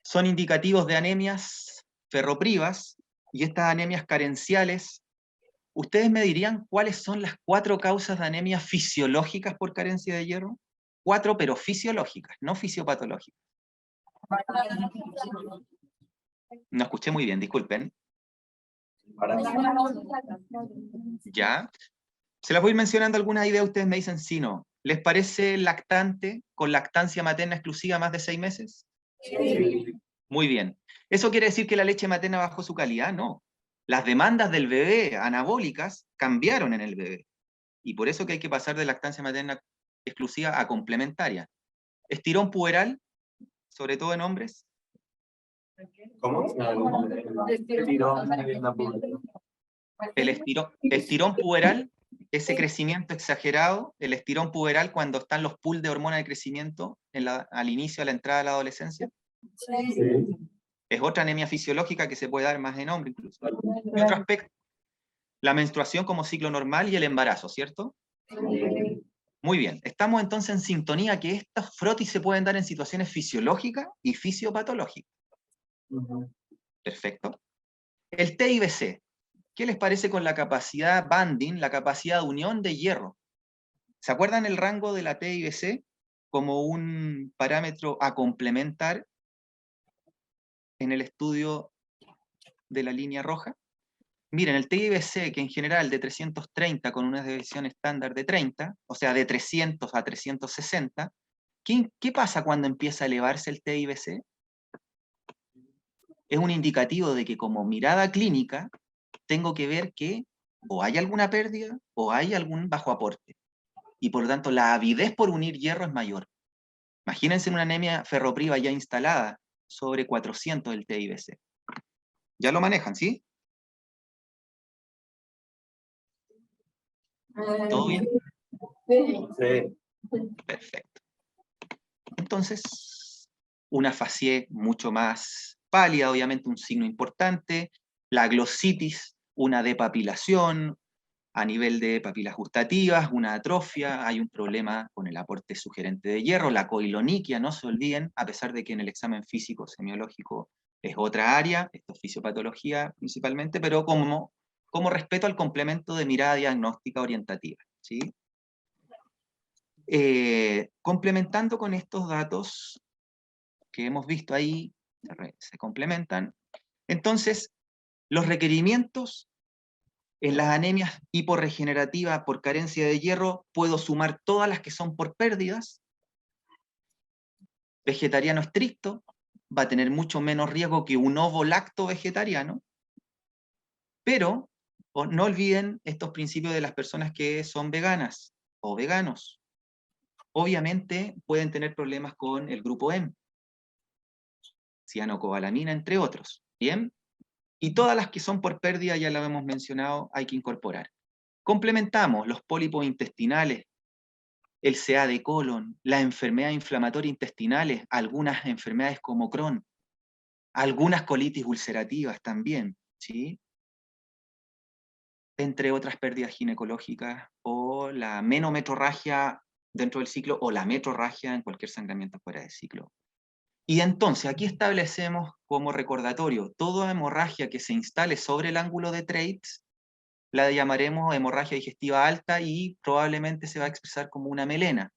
Son indicativos de anemias ferroprivas y estas anemias carenciales. ¿Ustedes me dirían cuáles son las 4 causas de anemia fisiológicas por carencia de hierro? 4, pero fisiológicas, no fisiopatológicas. No escuché muy bien, disculpen. ¿Ya? Se las voy a ir mencionando algunas ideas, ustedes me dicen sí o no. ¿Les parece lactante con lactancia materna exclusiva más de 6 meses? Sí. Muy bien. ¿Eso quiere decir que la leche materna bajó su calidad? No. Las demandas del bebé anabólicas cambiaron en el bebé. Y por eso que hay que pasar de lactancia materna exclusiva a complementaria. Estirón puberal, sobre todo en hombres. ¿Cómo? El estirón puberal, ese crecimiento exagerado, el estirón puberal cuando están los pools de hormona de crecimiento al inicio, a la entrada de la adolescencia. Sí. Es otra anemia fisiológica que se puede dar más en hombres incluso. Y otro aspecto, la menstruación como ciclo normal y el embarazo, ¿cierto? Muy bien, estamos entonces en sintonía que estas frotis se pueden dar en situaciones fisiológicas y fisiopatológicas. Perfecto. El TIBC, ¿qué les parece con la capacidad bonding, la capacidad de unión de hierro? ¿Se acuerdan el rango de la TIBC como un parámetro a complementar en el estudio de la línea roja? Miren, el TIBC, que en general de 330 con una desviación estándar de 30, o sea, de 300 a 360, ¿qué pasa cuando empieza a elevarse el TIBC? Es un indicativo de que como mirada clínica tengo que ver que o hay alguna pérdida o hay algún bajo aporte. Y por lo tanto la avidez por unir hierro es mayor. Imagínense una anemia ferropriva ya instalada sobre 400 del TIBC. Ya lo manejan, ¿sí? ¿Todo bien? Sí. Perfecto. Entonces, una facie mucho más pálida, obviamente un signo importante, la glositis, una depapilación, a nivel de papilas gustativas, una atrofia, hay un problema con el aporte sugerente de hierro, la coiloniquia, no se olviden, a pesar de que en el examen físico semiológico es otra área, esto es fisiopatología principalmente, pero como respeto al complemento de mirada diagnóstica orientativa, ¿sí? Complementando con estos datos, que hemos visto ahí se complementan. Entonces, los requerimientos en las anemias hiporregenerativas por carencia de hierro, puedo sumar todas las que son por pérdidas. Vegetariano estricto va a tener mucho menos riesgo que un ovo-lacto vegetariano, pero no olviden estos principios de las personas que son veganas o veganos. Obviamente pueden tener problemas con el grupo M, cianocobalamina, entre otros, ¿bien? Y todas las que son por pérdida, ya lo hemos mencionado, hay que incorporar. Complementamos los pólipos intestinales, el CA de colon, las enfermedades inflamatorias intestinales, algunas enfermedades como Crohn, algunas colitis ulcerativas también, ¿sí? Entre otras pérdidas ginecológicas, o la menometrorragia dentro del ciclo, o la metrorragia en cualquier sangramiento fuera de ciclo. Y entonces aquí establecemos como recordatorio, toda hemorragia que se instale sobre el ángulo de Treitz, la llamaremos hemorragia digestiva alta y probablemente se va a expresar como una melena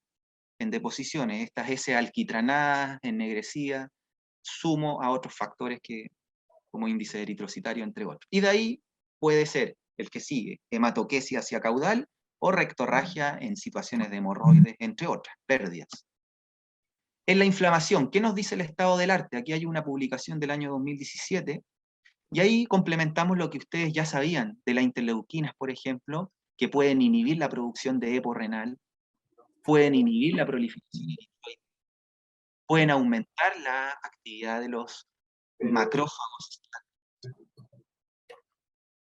en deposiciones, estas S-alquitranadas, ennegrecidas, sumo a otros factores que, como índice eritrocitario, entre otros. Y de ahí puede ser el que sigue, hematoquesia hacia caudal o rectorragia en situaciones de hemorroides, entre otras, pérdidas. En la inflamación, ¿qué nos dice el estado del arte? Aquí hay una publicación del año 2017, y ahí complementamos lo que ustedes ya sabían de las interleuquinas, por ejemplo, que pueden inhibir la producción de EPO renal, pueden inhibir la proliferación eritroide, pueden aumentar la actividad de los macrófagos,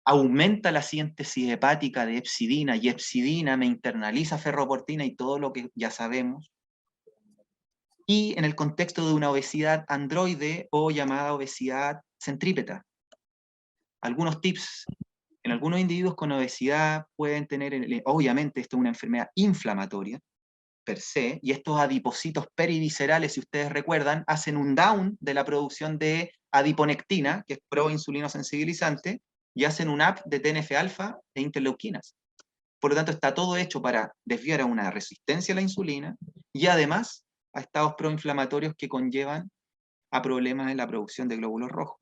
aumenta la síntesis hepática de hepsidina, y hepsidina me internaliza ferroportina y todo lo que ya sabemos. Y en el contexto de una obesidad androide o llamada obesidad centrípeta. Algunos tips. En algunos individuos con obesidad pueden tener, obviamente esto es una enfermedad inflamatoria, per se, y estos adipocitos periviscerales, si ustedes recuerdan, hacen un down de la producción de adiponectina, que es proinsulino sensibilizante, y hacen un up de TNF-alfa e interleuquinas. Por lo tanto, está todo hecho para desviar a una resistencia a la insulina, y además a estados proinflamatorios que conllevan a problemas en la producción de glóbulos rojos.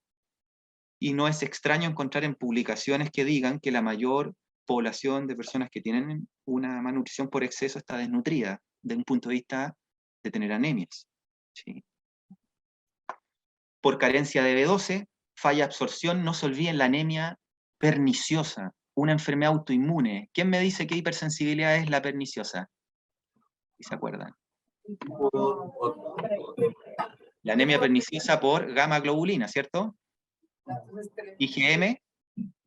Y no es extraño encontrar en publicaciones que digan que la mayor población de personas que tienen una malnutrición por exceso está desnutrida, desde un punto de vista de tener anemias. ¿Sí? Por carencia de B12, falla absorción, no se olviden la anemia perniciosa, una enfermedad autoinmune. ¿Quién me dice qué hipersensibilidad es la perniciosa? ¿Sí se acuerdan? La anemia perniciosa por gamma globulina, ¿cierto? IgM,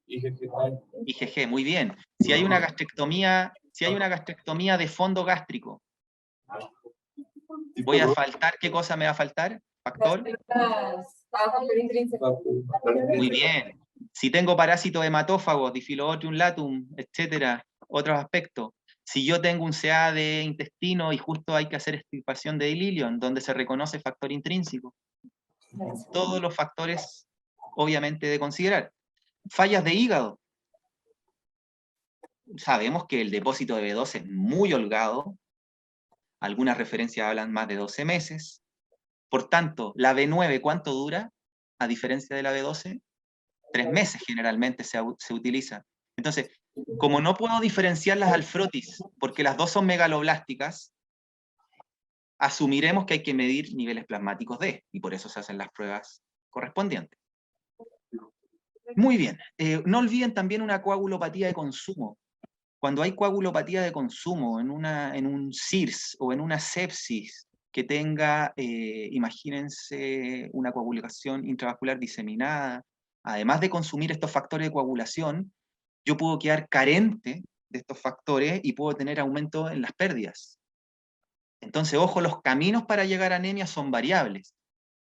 IgG, muy bien. Si hay una gastrectomía de fondo gástrico, ¿voy a faltar? ¿Qué cosa me va a faltar? ¿Factor? Muy bien. Si tengo parásitos hematófagos, Diphyllobotrium latum, etcétera, otros aspectos. Si yo tengo un CA de intestino y justo hay que hacer extirpación de Ilion, donde se reconoce factor intrínseco. Todos los factores, obviamente, de considerar. Fallas de hígado. Sabemos que el depósito de B12 es muy holgado. Algunas referencias hablan más de 12 meses. Por tanto, la B9, ¿cuánto dura? A diferencia de la B12, 3 meses generalmente se utiliza. Entonces, como no puedo diferenciar las alfrotis, porque las dos son megaloblásticas, asumiremos que hay que medir niveles plasmáticos D, y por eso se hacen las pruebas correspondientes. Muy bien. No olviden también una coagulopatía de consumo. Cuando hay coagulopatía de consumo en un CIRS o en una sepsis que tenga, imagínense, una coagulación intravascular diseminada, además de consumir estos factores de coagulación, yo puedo quedar carente de estos factores y puedo tener aumento en las pérdidas. Entonces, ojo, los caminos para llegar a anemia son variables.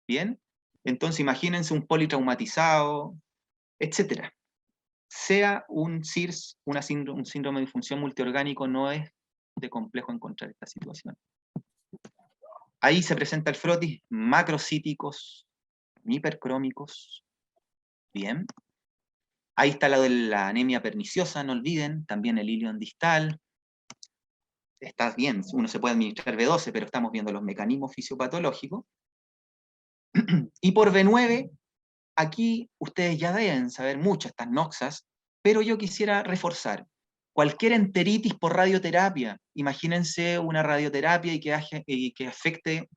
¿Bien? Entonces, imagínense un politraumatizado, etcétera. Sea un CIRS, un síndrome de disfunción multiorgánico, no es de complejo encontrar esta situación. Ahí se presenta el frotis, macrocíticos, hipercrómicos. Bien. Ahí está la de la anemia perniciosa, no olviden, también el ilion distal. Está bien, uno se puede administrar B12, pero estamos viendo los mecanismos fisiopatológicos. Y por B9, aquí ustedes ya deben saber mucho estas noxas, pero yo quisiera reforzar. Cualquier enteritis por radioterapia, imagínense una radioterapia y que afecte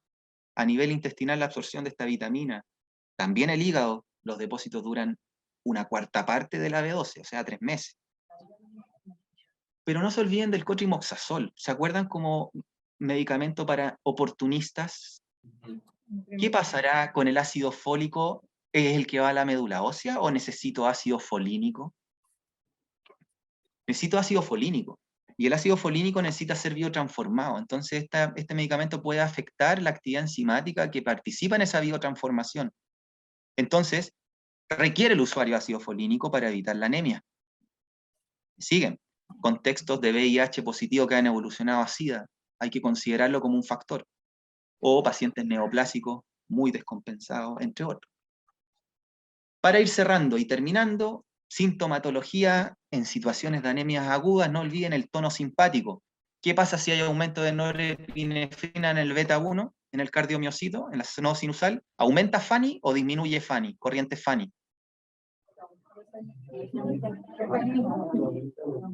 a nivel intestinal la absorción de esta vitamina. También el hígado, los depósitos duran una cuarta parte de la B12, o sea, 3 meses. Pero no se olviden del cotrimoxazol. ¿Se acuerdan como medicamento para oportunistas? ¿Qué pasará con el ácido fólico? ¿Es el que va a la médula ósea o necesito ácido folínico? Necesito ácido folínico. Y el ácido folínico necesita ser biotransformado. Entonces, este medicamento puede afectar la actividad enzimática que participa en esa biotransformación. Entonces, requiere el usuario ácido folínico para evitar la anemia. Siguen. Contextos de VIH positivo que han evolucionado a SIDA. Hay que considerarlo como un factor. O pacientes neoplásicos muy descompensados, entre otros. Para ir cerrando y terminando, sintomatología en situaciones de anemias agudas, no olviden el tono simpático. ¿Qué pasa si hay aumento de norepinefrina en el beta 1, en el cardiomiocito, en la nodo sinusal? ¿Aumenta FANI o disminuye FANI, corriente FANI?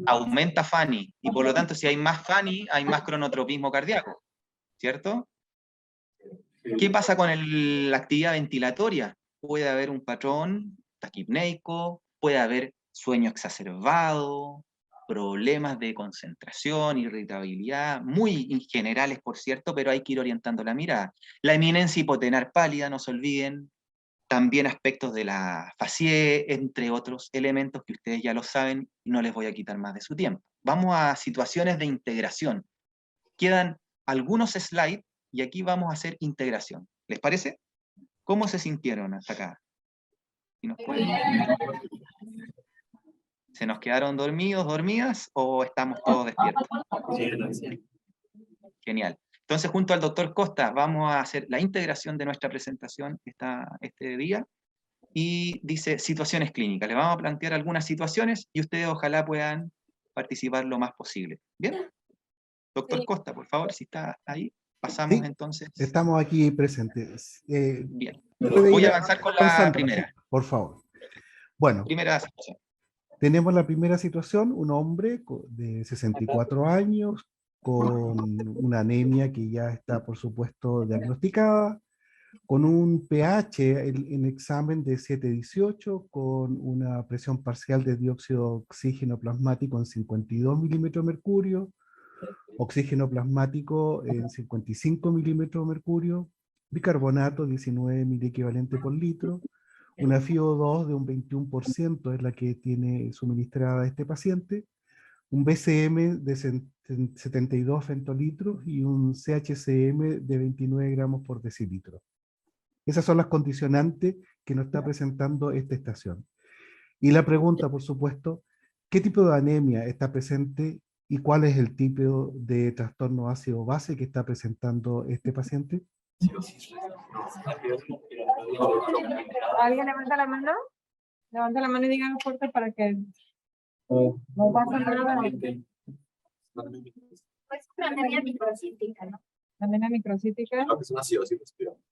Aumenta FANI, y por lo tanto si hay más FANI, hay más cronotropismo cardíaco, ¿cierto? ¿Qué pasa con la actividad ventilatoria? Puede haber un patrón taquipneico, puede haber sueño exacerbado, problemas de concentración, irritabilidad, muy generales, por cierto, pero hay que ir orientando la mirada. La eminencia hipotenar pálida, no se olviden, también aspectos de la facie, entre otros elementos que ustedes ya lo saben, y no les voy a quitar más de su tiempo. Vamos a situaciones de integración. Quedan algunos slides, y aquí vamos a hacer integración. ¿Les parece? ¿Cómo se sintieron hasta acá? Si nos pueden... ¿Se nos quedaron dormidos, dormidas, o estamos todos despiertos? Genial. Entonces, junto al doctor Costa, vamos a hacer la integración de nuestra presentación este día, y dice situaciones clínicas. Le vamos a plantear algunas situaciones, y ustedes ojalá puedan participar lo más posible. ¿Bien? Doctor Sí. Costa, por favor, si está ahí, pasamos Sí, entonces... estamos aquí presentes. Bien. Puede Voy ir a avanzar con la avanzando, primera. por favor. Bueno, Primera situación. tenemos la primera situación, un hombre de 64 años con una anemia que ya está, por supuesto, diagnosticada, con un pH en examen de 7,18, con una presión parcial de dióxido de oxígeno plasmático en 52 milímetros de mercurio, oxígeno plasmático en 55 milímetros de mercurio, bicarbonato 19 miliequivalente por litro, una FiO2 de un 21% es la que tiene suministrada este paciente, un BCM de 72 femtolitros y un CHCM de 29 gramos por decilitro. Esas son las condicionantes que nos está presentando esta estación. Y la pregunta, por supuesto, ¿qué tipo de anemia está presente y cuál es el tipo de trastorno ácido-base que está presentando este paciente? ¿Alguien levanta la mano? Levanta la mano y digan fuerte para que no pase nada. Pues una anemia microcítica, ¿no? Anemia microcítica. Es una acidosis respiratoria.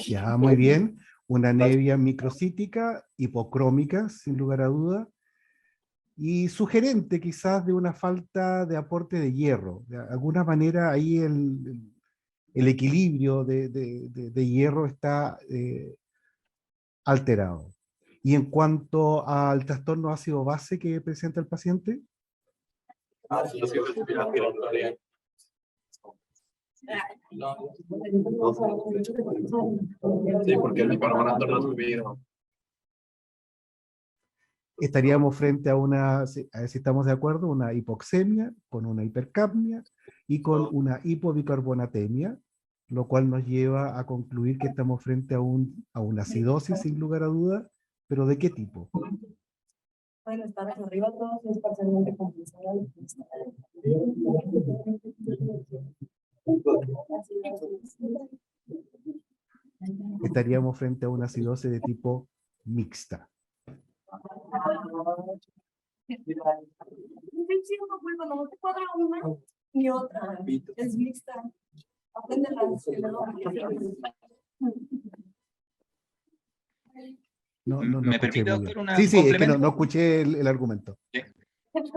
Ya, muy bien. Una anemia microcítica, hipocrómica, sin lugar a duda, y sugerente quizás de una falta de aporte de hierro. De alguna manera ahí el equilibrio de hierro está alterado. Y en cuanto al trastorno ácido-base que presenta el paciente, Acidosis respiratoria. Sí, porque el bicarbonato no ha subido. estaríamos frente a una, a ver si estamos de acuerdo, una hipoxemia, con una hipercapnia y con una hipobicarbonatemia, lo cual nos lleva a concluir que estamos frente a una acidosis sin lugar a duda, pero ¿de qué tipo? Bueno, están arriba todos, es parcialmente compensada. Estaríamos frente a una acidosis de tipo mixta. Cuando no te cuadra una y otra, es mixta. No, no ¿Me escuché permite, muy doctor, bien. un Sí, es que complemento? no escuché el argumento.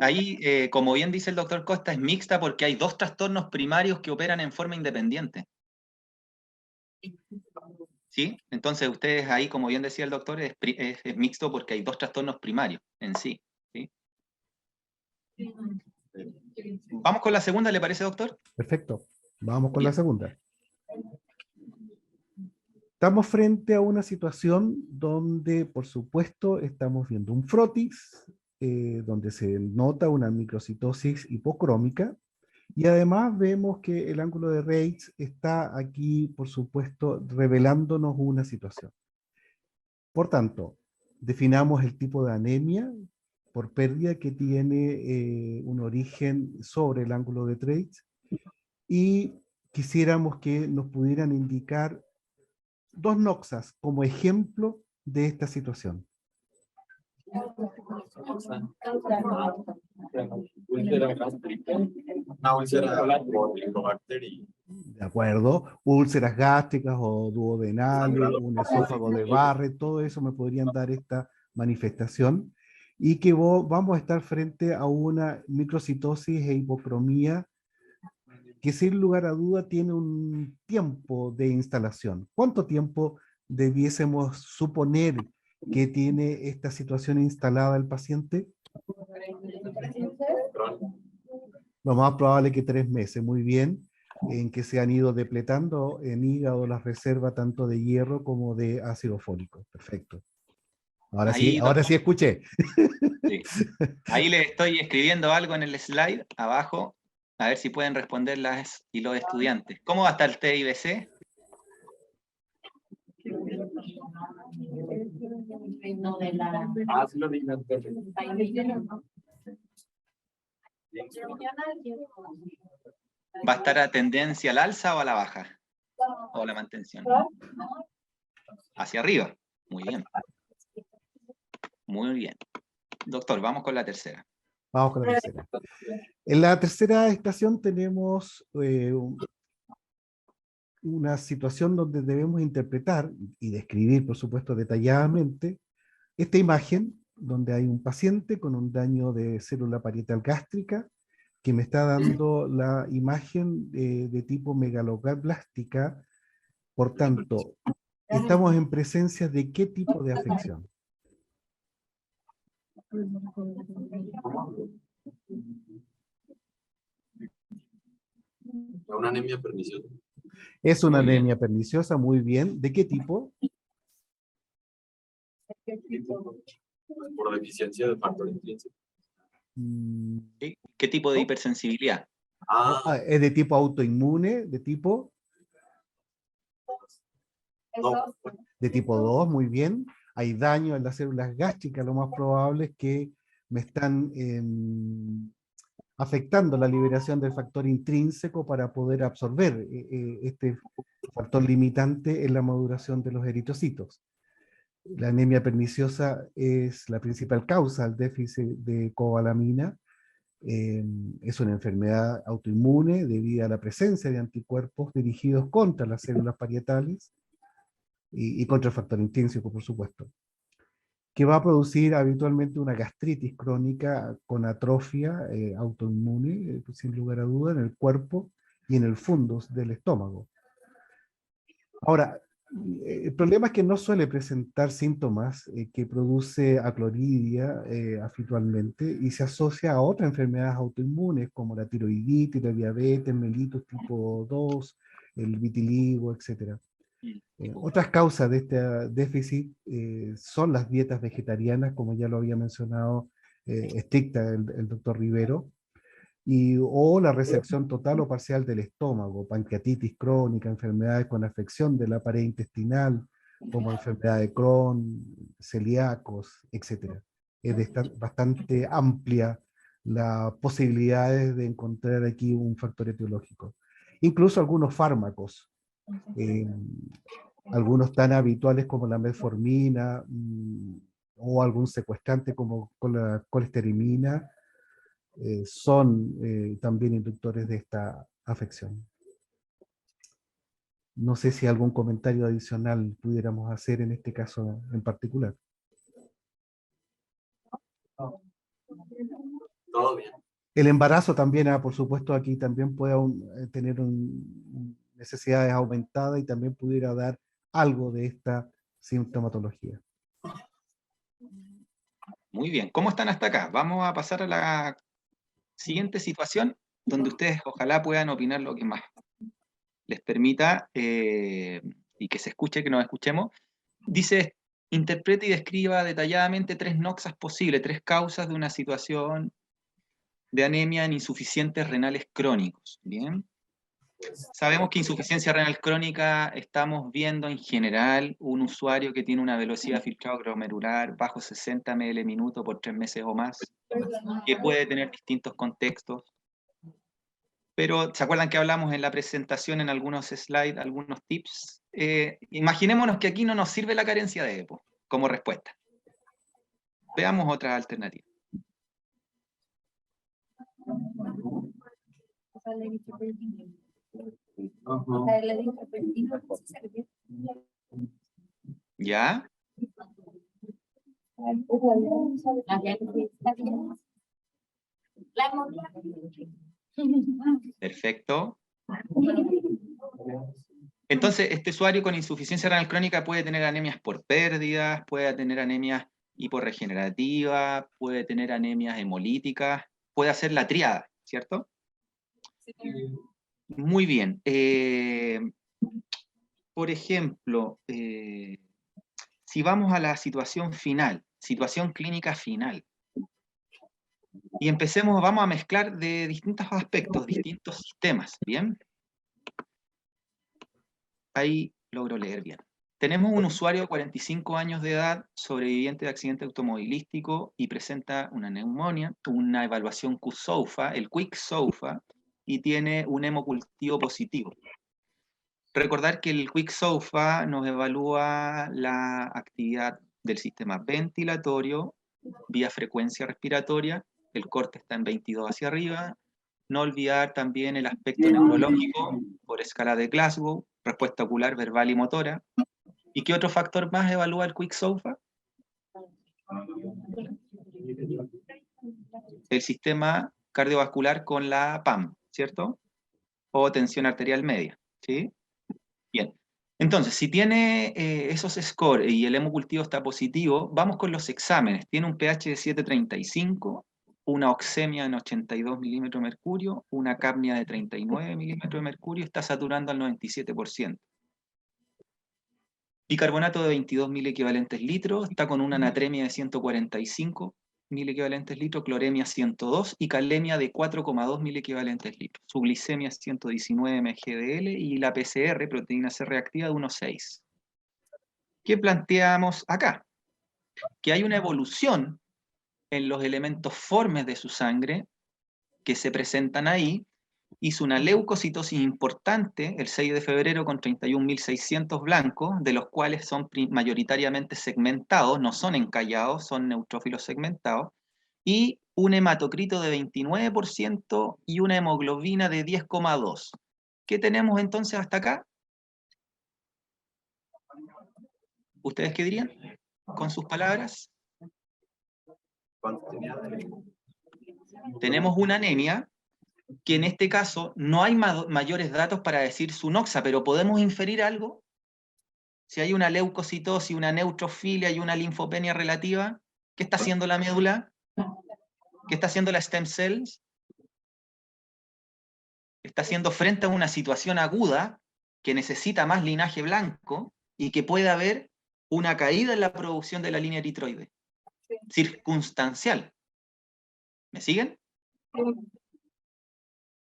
Ahí, como bien dice el doctor Costa, es mixta porque hay dos trastornos primarios que operan en forma independiente. ¿Sí? Entonces ustedes ahí, como bien decía el doctor, es mixto porque hay dos trastornos primarios en sí. ¿Sí? Vamos con la segunda, ¿le parece, doctor? Perfecto. Vamos con Bien. la segunda. Estamos frente a una situación donde, por supuesto, estamos viendo un frotis, donde se nota una microcitosis hipocrómica, y además vemos que el ángulo de Reitz está aquí, por supuesto, revelándonos una situación. Por tanto, definamos el tipo de anemia por pérdida que tiene un origen sobre el ángulo de Reitz, y quisiéramos que nos pudieran indicar dos noxas como ejemplo de esta situación. Úlcera gástrica. Una úlcera por Helicobacter y ¿De acuerdo? Úlceras gástricas o duodenales, un esófago de Barrett, todo eso me podrían dar esta manifestación. Y que vamos a estar frente a una microcitosis e hipocromía que sin lugar a duda tiene un tiempo de instalación. ¿Cuánto tiempo debiésemos suponer que tiene esta situación instalada el paciente? Lo más probable que 3 meses, muy bien, en que se han ido depletando en hígado las reservas tanto de hierro como de ácido fólico. Perfecto. Ahora sí, Ahí, ahora doctor, sí escuché. sí. Ahí le estoy escribiendo algo en el slide abajo, a ver si pueden responder las y los estudiantes. ¿Cómo va a estar el TIBC? sí lo dije antes. ¿Va a estar a tendencia al alza o a la baja? ¿O a la mantención? Hacia arriba. Muy bien. Muy bien. Doctor, vamos con la tercera. Vamos con la tercera. En la tercera estación tenemos una situación donde debemos interpretar y describir, por supuesto, detalladamente esta imagen donde hay un paciente con un daño de célula parietal gástrica que me está dando la imagen de tipo megaloblástica. Por tanto, estamos en presencia de ¿qué tipo de afección? Una anemia perniciosa. Es una Muy bien. anemia perniciosa, muy bien. ¿De qué tipo? Por deficiencia de factor intrínseco. Mm, ¿Sí? ¿Qué tipo de hipersensibilidad? ¿Es de tipo autoinmune? ¿De tipo? No, De tipo 2, muy bien. Hay daño en las células gástricas, lo más probable es que me están afectando la liberación del factor intrínseco para poder absorber este factor limitante en la maduración de los eritrocitos. La anemia perniciosa es la principal causa del déficit de cobalamina. Es una enfermedad autoinmune debido a la presencia de anticuerpos dirigidos contra las células parietales y contra el factor intrínseco, por supuesto, que va a producir habitualmente una gastritis crónica con atrofia autoinmune, sin lugar a duda, en el cuerpo y en el fundus del estómago. Ahora, el problema es que no suele presentar síntomas que produce acloridia habitualmente y se asocia a otras enfermedades autoinmunes como la tiroiditis, la diabetes, mellitus tipo 2, el vitiligo, etc. Otras causas de este déficit son las dietas vegetarianas, como ya lo había mencionado estricta el doctor Rivero, o la resección total o parcial del estómago, pancreatitis crónica, enfermedades con afección de la pared intestinal, como enfermedad de Crohn, celíacos, etc. Bastante amplia las posibilidades de encontrar aquí un factor etiológico. Incluso algunos fármacos, algunos tan habituales como la metformina o algún secuestrante como la colesterimina, son también inductores de esta afección. No sé si algún comentario adicional pudiéramos hacer en este caso en particular. Todo bien. El embarazo también, por supuesto, aquí también puede tener necesidades aumentadas y también pudiera dar algo de esta sintomatología. Muy bien, ¿cómo están hasta acá? Vamos a pasar a la siguiente situación, donde ustedes ojalá puedan opinar lo que más les permita y que se escuche, que nos escuchemos. Dice, interprete y describa detalladamente 3 noxas posibles, 3 causas de una situación de anemia en insuficientes renales crónicos. Bien. Sabemos que insuficiencia renal crónica estamos viendo en general un usuario que tiene una velocidad de filtrado glomerular bajo 60 ml/min por 3 meses o más, que puede tener distintos contextos. Pero, ¿se acuerdan que hablamos en la presentación, en algunos slides, algunos tips? Imaginémonos que aquí no nos sirve la carencia de EPO como respuesta. Veamos otras alternativas. ¿Ya? Perfecto. Entonces, este usuario con insuficiencia renal crónica puede tener anemias por pérdidas, puede tener anemias hiporregenerativas, puede tener anemias hemolíticas, puede hacer la tríada, ¿cierto? Muy bien. Por ejemplo, si vamos a la situación final, situación clínica final, y vamos a mezclar de distintos aspectos, distintos sistemas, ¿bien? Ahí logro leer bien. Tenemos un usuario de 45 años de edad, sobreviviente de accidente automovilístico y presenta una neumonía, una evaluación Q-SOFA, el Quick-SOFA, y tiene un hemocultivo positivo. Recordar que el Quick-SOFA nos evalúa la actividad del sistema ventilatorio vía frecuencia respiratoria, el corte está en 22 hacia arriba. No olvidar también el aspecto neurológico por escala de Glasgow, respuesta ocular, verbal y motora. ¿Y qué otro factor más evalúa el Quick-SOFA? El sistema cardiovascular con la PAM, ¿cierto? O tensión arterial media, ¿sí? Bien. Entonces, si tiene esos scores y el hemocultivo está positivo, vamos con los exámenes. Tiene un pH de 7,35, una oxemia en 82 milímetros de mercurio, una capnia de 39 milímetros de mercurio, está saturando al 97%. Bicarbonato de 22 mil equivalentes litros, está con una natremia de 145 mil equivalentes litros, cloremia 102 y calemia de 4,2 mil equivalentes litros. Su glicemia es 119 mgdl y la PCR, proteína C reactiva, de 1,6. ¿Qué planteamos acá? Que hay una evolución en los elementos formes de su sangre que se presentan ahí. Hizo una leucocitosis importante el 6 de febrero con 31.600 blancos, de los cuales son mayoritariamente segmentados, no son encallados, son neutrófilos segmentados, y un hematocrito de 29% y una hemoglobina de 10,2. ¿Qué tenemos entonces hasta acá? ¿Ustedes qué dirían con sus palabras? Tenemos una anemia que en este caso no hay mayores datos para decir su noxa, pero podemos inferir algo. Si hay una leucocitosis, una neutrofilia y una linfopenia relativa, ¿qué está haciendo la médula? ¿Qué está haciendo la stem cells? Está haciendo frente a una situación aguda que necesita más linaje blanco y que puede haber una caída en la producción de la línea eritroide. Circunstancial. ¿Me siguen?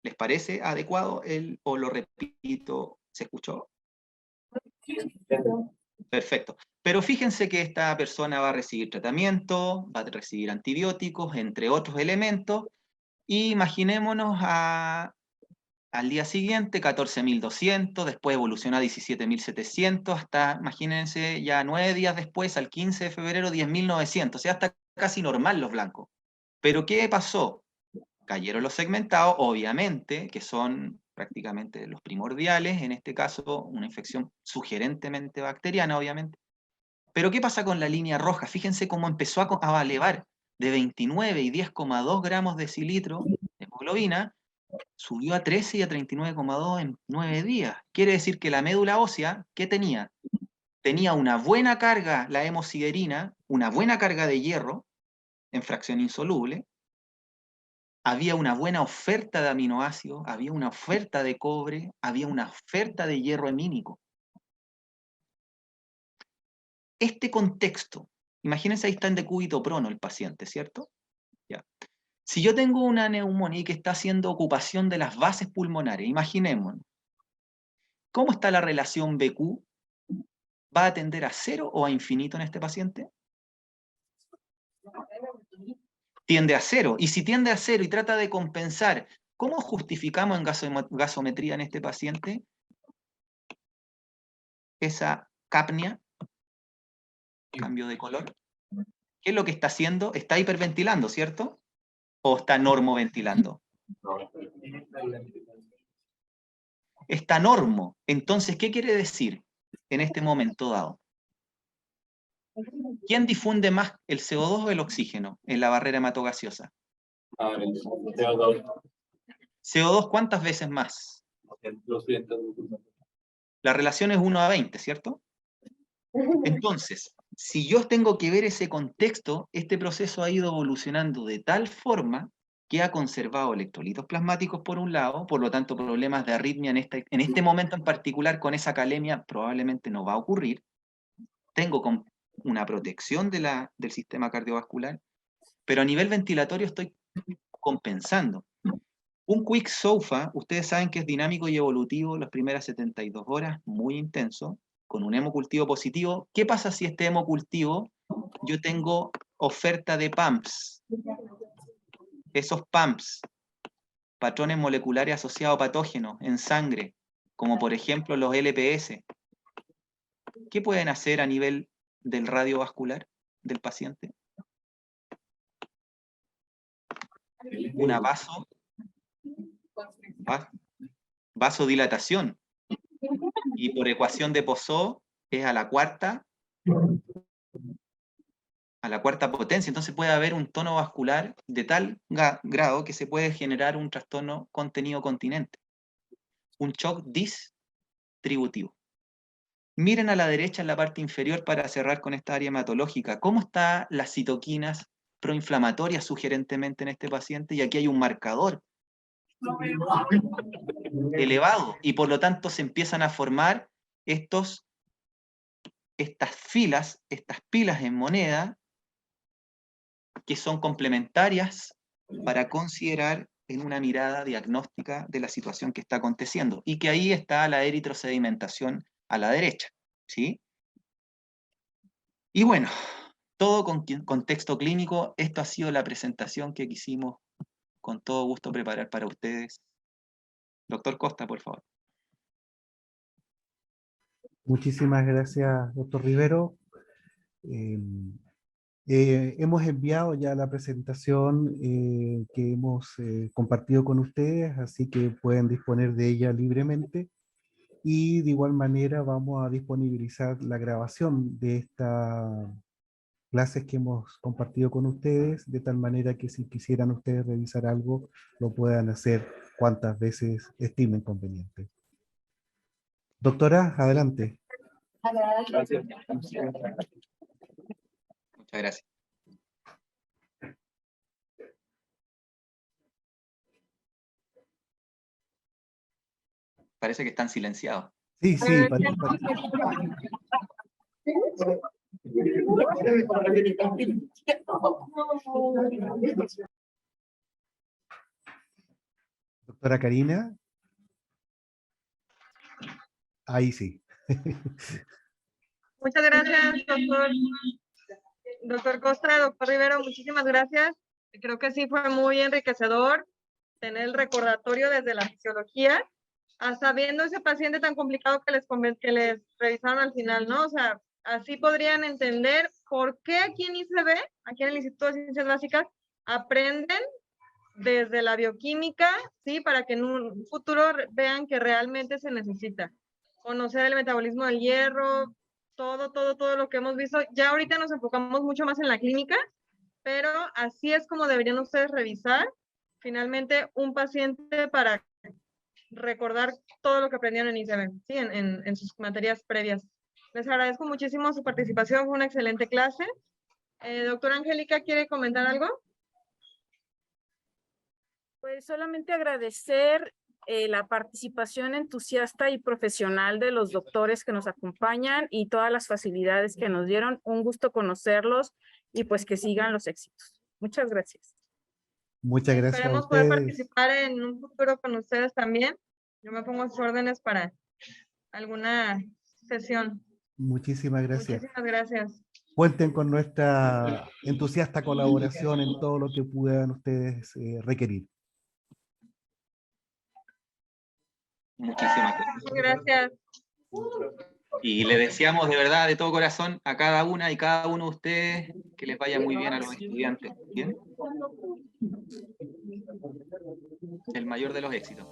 ¿Les parece adecuado o lo repito? ¿Se escuchó? Perfecto. Pero fíjense que esta persona va a recibir tratamiento, va a recibir antibióticos, entre otros elementos, y imaginémonos al día siguiente 14.200, después evoluciona a 17.700, hasta, imagínense, ya 9 días después, al 15 de febrero, 10.900, o sea, está casi normal los blancos. Pero ¿qué pasó? Cayeron los segmentados, obviamente, que son prácticamente los primordiales, en este caso una infección sugerentemente bacteriana, obviamente. Pero ¿qué pasa con la línea roja? Fíjense cómo empezó a elevar de 29 y 10,2 gramos de decilitro de hemoglobina, subió a 13 y a 39,2 en 9 días. Quiere decir que la médula ósea, ¿qué tenía? Tenía una buena carga, la hemosiderina, una buena carga de hierro en fracción insoluble, había una buena oferta de aminoácidos, había una oferta de cobre, había una oferta de hierro hemínico. Este contexto, imagínense ahí está en decúbito prono el paciente, ¿cierto? Ya. Si yo tengo una neumonía que está haciendo ocupación de las bases pulmonares, imaginémonos, ¿cómo está la relación BQ? ¿Va a tender a 0 o a infinito en este paciente? Tiende a 0. Y si tiende a 0 y trata de compensar, ¿cómo justificamos en gasometría en este paciente esa capnia? Cambio de color. ¿Qué es lo que está haciendo? Está hiperventilando, ¿cierto? ¿O está normoventilando? Está normo. Entonces, ¿qué quiere decir en este momento dado? ¿Quién difunde más el CO2 o el oxígeno en la barrera hematogaseosa? CO2, ¿cuántas veces más? La relación es 1 a 20, ¿cierto? Entonces, si yo tengo que ver ese contexto, este proceso ha ido evolucionando de tal forma que ha conservado electrolitos plasmáticos por un lado, por lo tanto problemas de arritmia en este momento en particular con esa calemia probablemente no va a ocurrir. Tengo una protección del sistema cardiovascular, pero a nivel ventilatorio estoy compensando. Un quick SOFA, ustedes saben que es dinámico y evolutivo las primeras 72 horas, muy intenso, con un hemocultivo positivo. ¿Qué pasa si este hemocultivo, yo tengo oferta de PAMPs? Esos PAMPs, patrones moleculares asociados a patógenos en sangre, como por ejemplo los LPS, ¿qué pueden hacer a nivel del radiovascular del paciente? Una vasodilatación. Y por ecuación de Poisson es a la cuarta potencia. Entonces puede haber un tono vascular de tal grado que se puede generar un trastorno contenido continente. Un shock distributivo. Miren a la derecha en la parte inferior para cerrar con esta área hematológica. ¿Cómo están las citoquinas proinflamatorias sugerentemente en este paciente? Y aquí hay un marcador elevado. Y por lo tanto se empiezan a formar estas filas, estas pilas en moneda, que son complementarias para considerar en una mirada diagnóstica de la situación que está aconteciendo. Y que ahí está la eritrosedimentación a la derecha, ¿sí? Y bueno, todo con contexto clínico, esto ha sido la presentación que quisimos con todo gusto preparar para ustedes. Doctor Costa, por favor. Muchísimas gracias, doctor Rivero. Hemos enviado ya la presentación que hemos compartido con ustedes, así que pueden disponer de ella libremente. Y de igual manera vamos a disponibilizar la grabación de estas clases que hemos compartido con ustedes, de tal manera que si quisieran ustedes revisar algo, lo puedan hacer cuantas veces estimen conveniente. Doctora, adelante. Gracias. Muchas gracias. Parece que están silenciados. Sí, sí. Doctora Karina. Ahí sí. Muchas gracias, doctor Costa, doctor Rivero, muchísimas gracias. Creo que sí fue muy enriquecedor tener el recordatorio desde la fisiología hasta viendo ese paciente tan complicado que les revisaron al final, ¿no? O sea, así podrían entender por qué aquí en ICB, aquí en el Instituto de Ciencias Básicas, aprenden desde la bioquímica, ¿sí? Para que en un futuro vean que realmente se necesita. Conocer el metabolismo del hierro, todo lo que hemos visto. Ya ahorita nos enfocamos mucho más en la clínica, pero así es como deberían ustedes revisar finalmente un paciente para recordar todo lo que aprendieron en ICB, ¿sí? En sus materias previas. Les agradezco muchísimo su participación, fue una excelente clase. Doctora Angélica, ¿quiere comentar algo? Pues solamente agradecer la participación entusiasta y profesional de los doctores que nos acompañan y todas las facilidades que nos dieron. Un gusto conocerlos y pues que sigan los éxitos. Muchas gracias. Muchas gracias a Esperemos poder ustedes. participar en un futuro con ustedes también. Yo me pongo a sus órdenes para alguna sesión. Muchísimas gracias. Muchísimas gracias. Cuenten con nuestra entusiasta colaboración en todo lo que puedan ustedes requerir. Muchísimas gracias. Muchas gracias. Y le deseamos de verdad, de todo corazón, a cada una y cada uno de ustedes que les vaya muy bien a los estudiantes. ¿Bien? El mayor de los éxitos.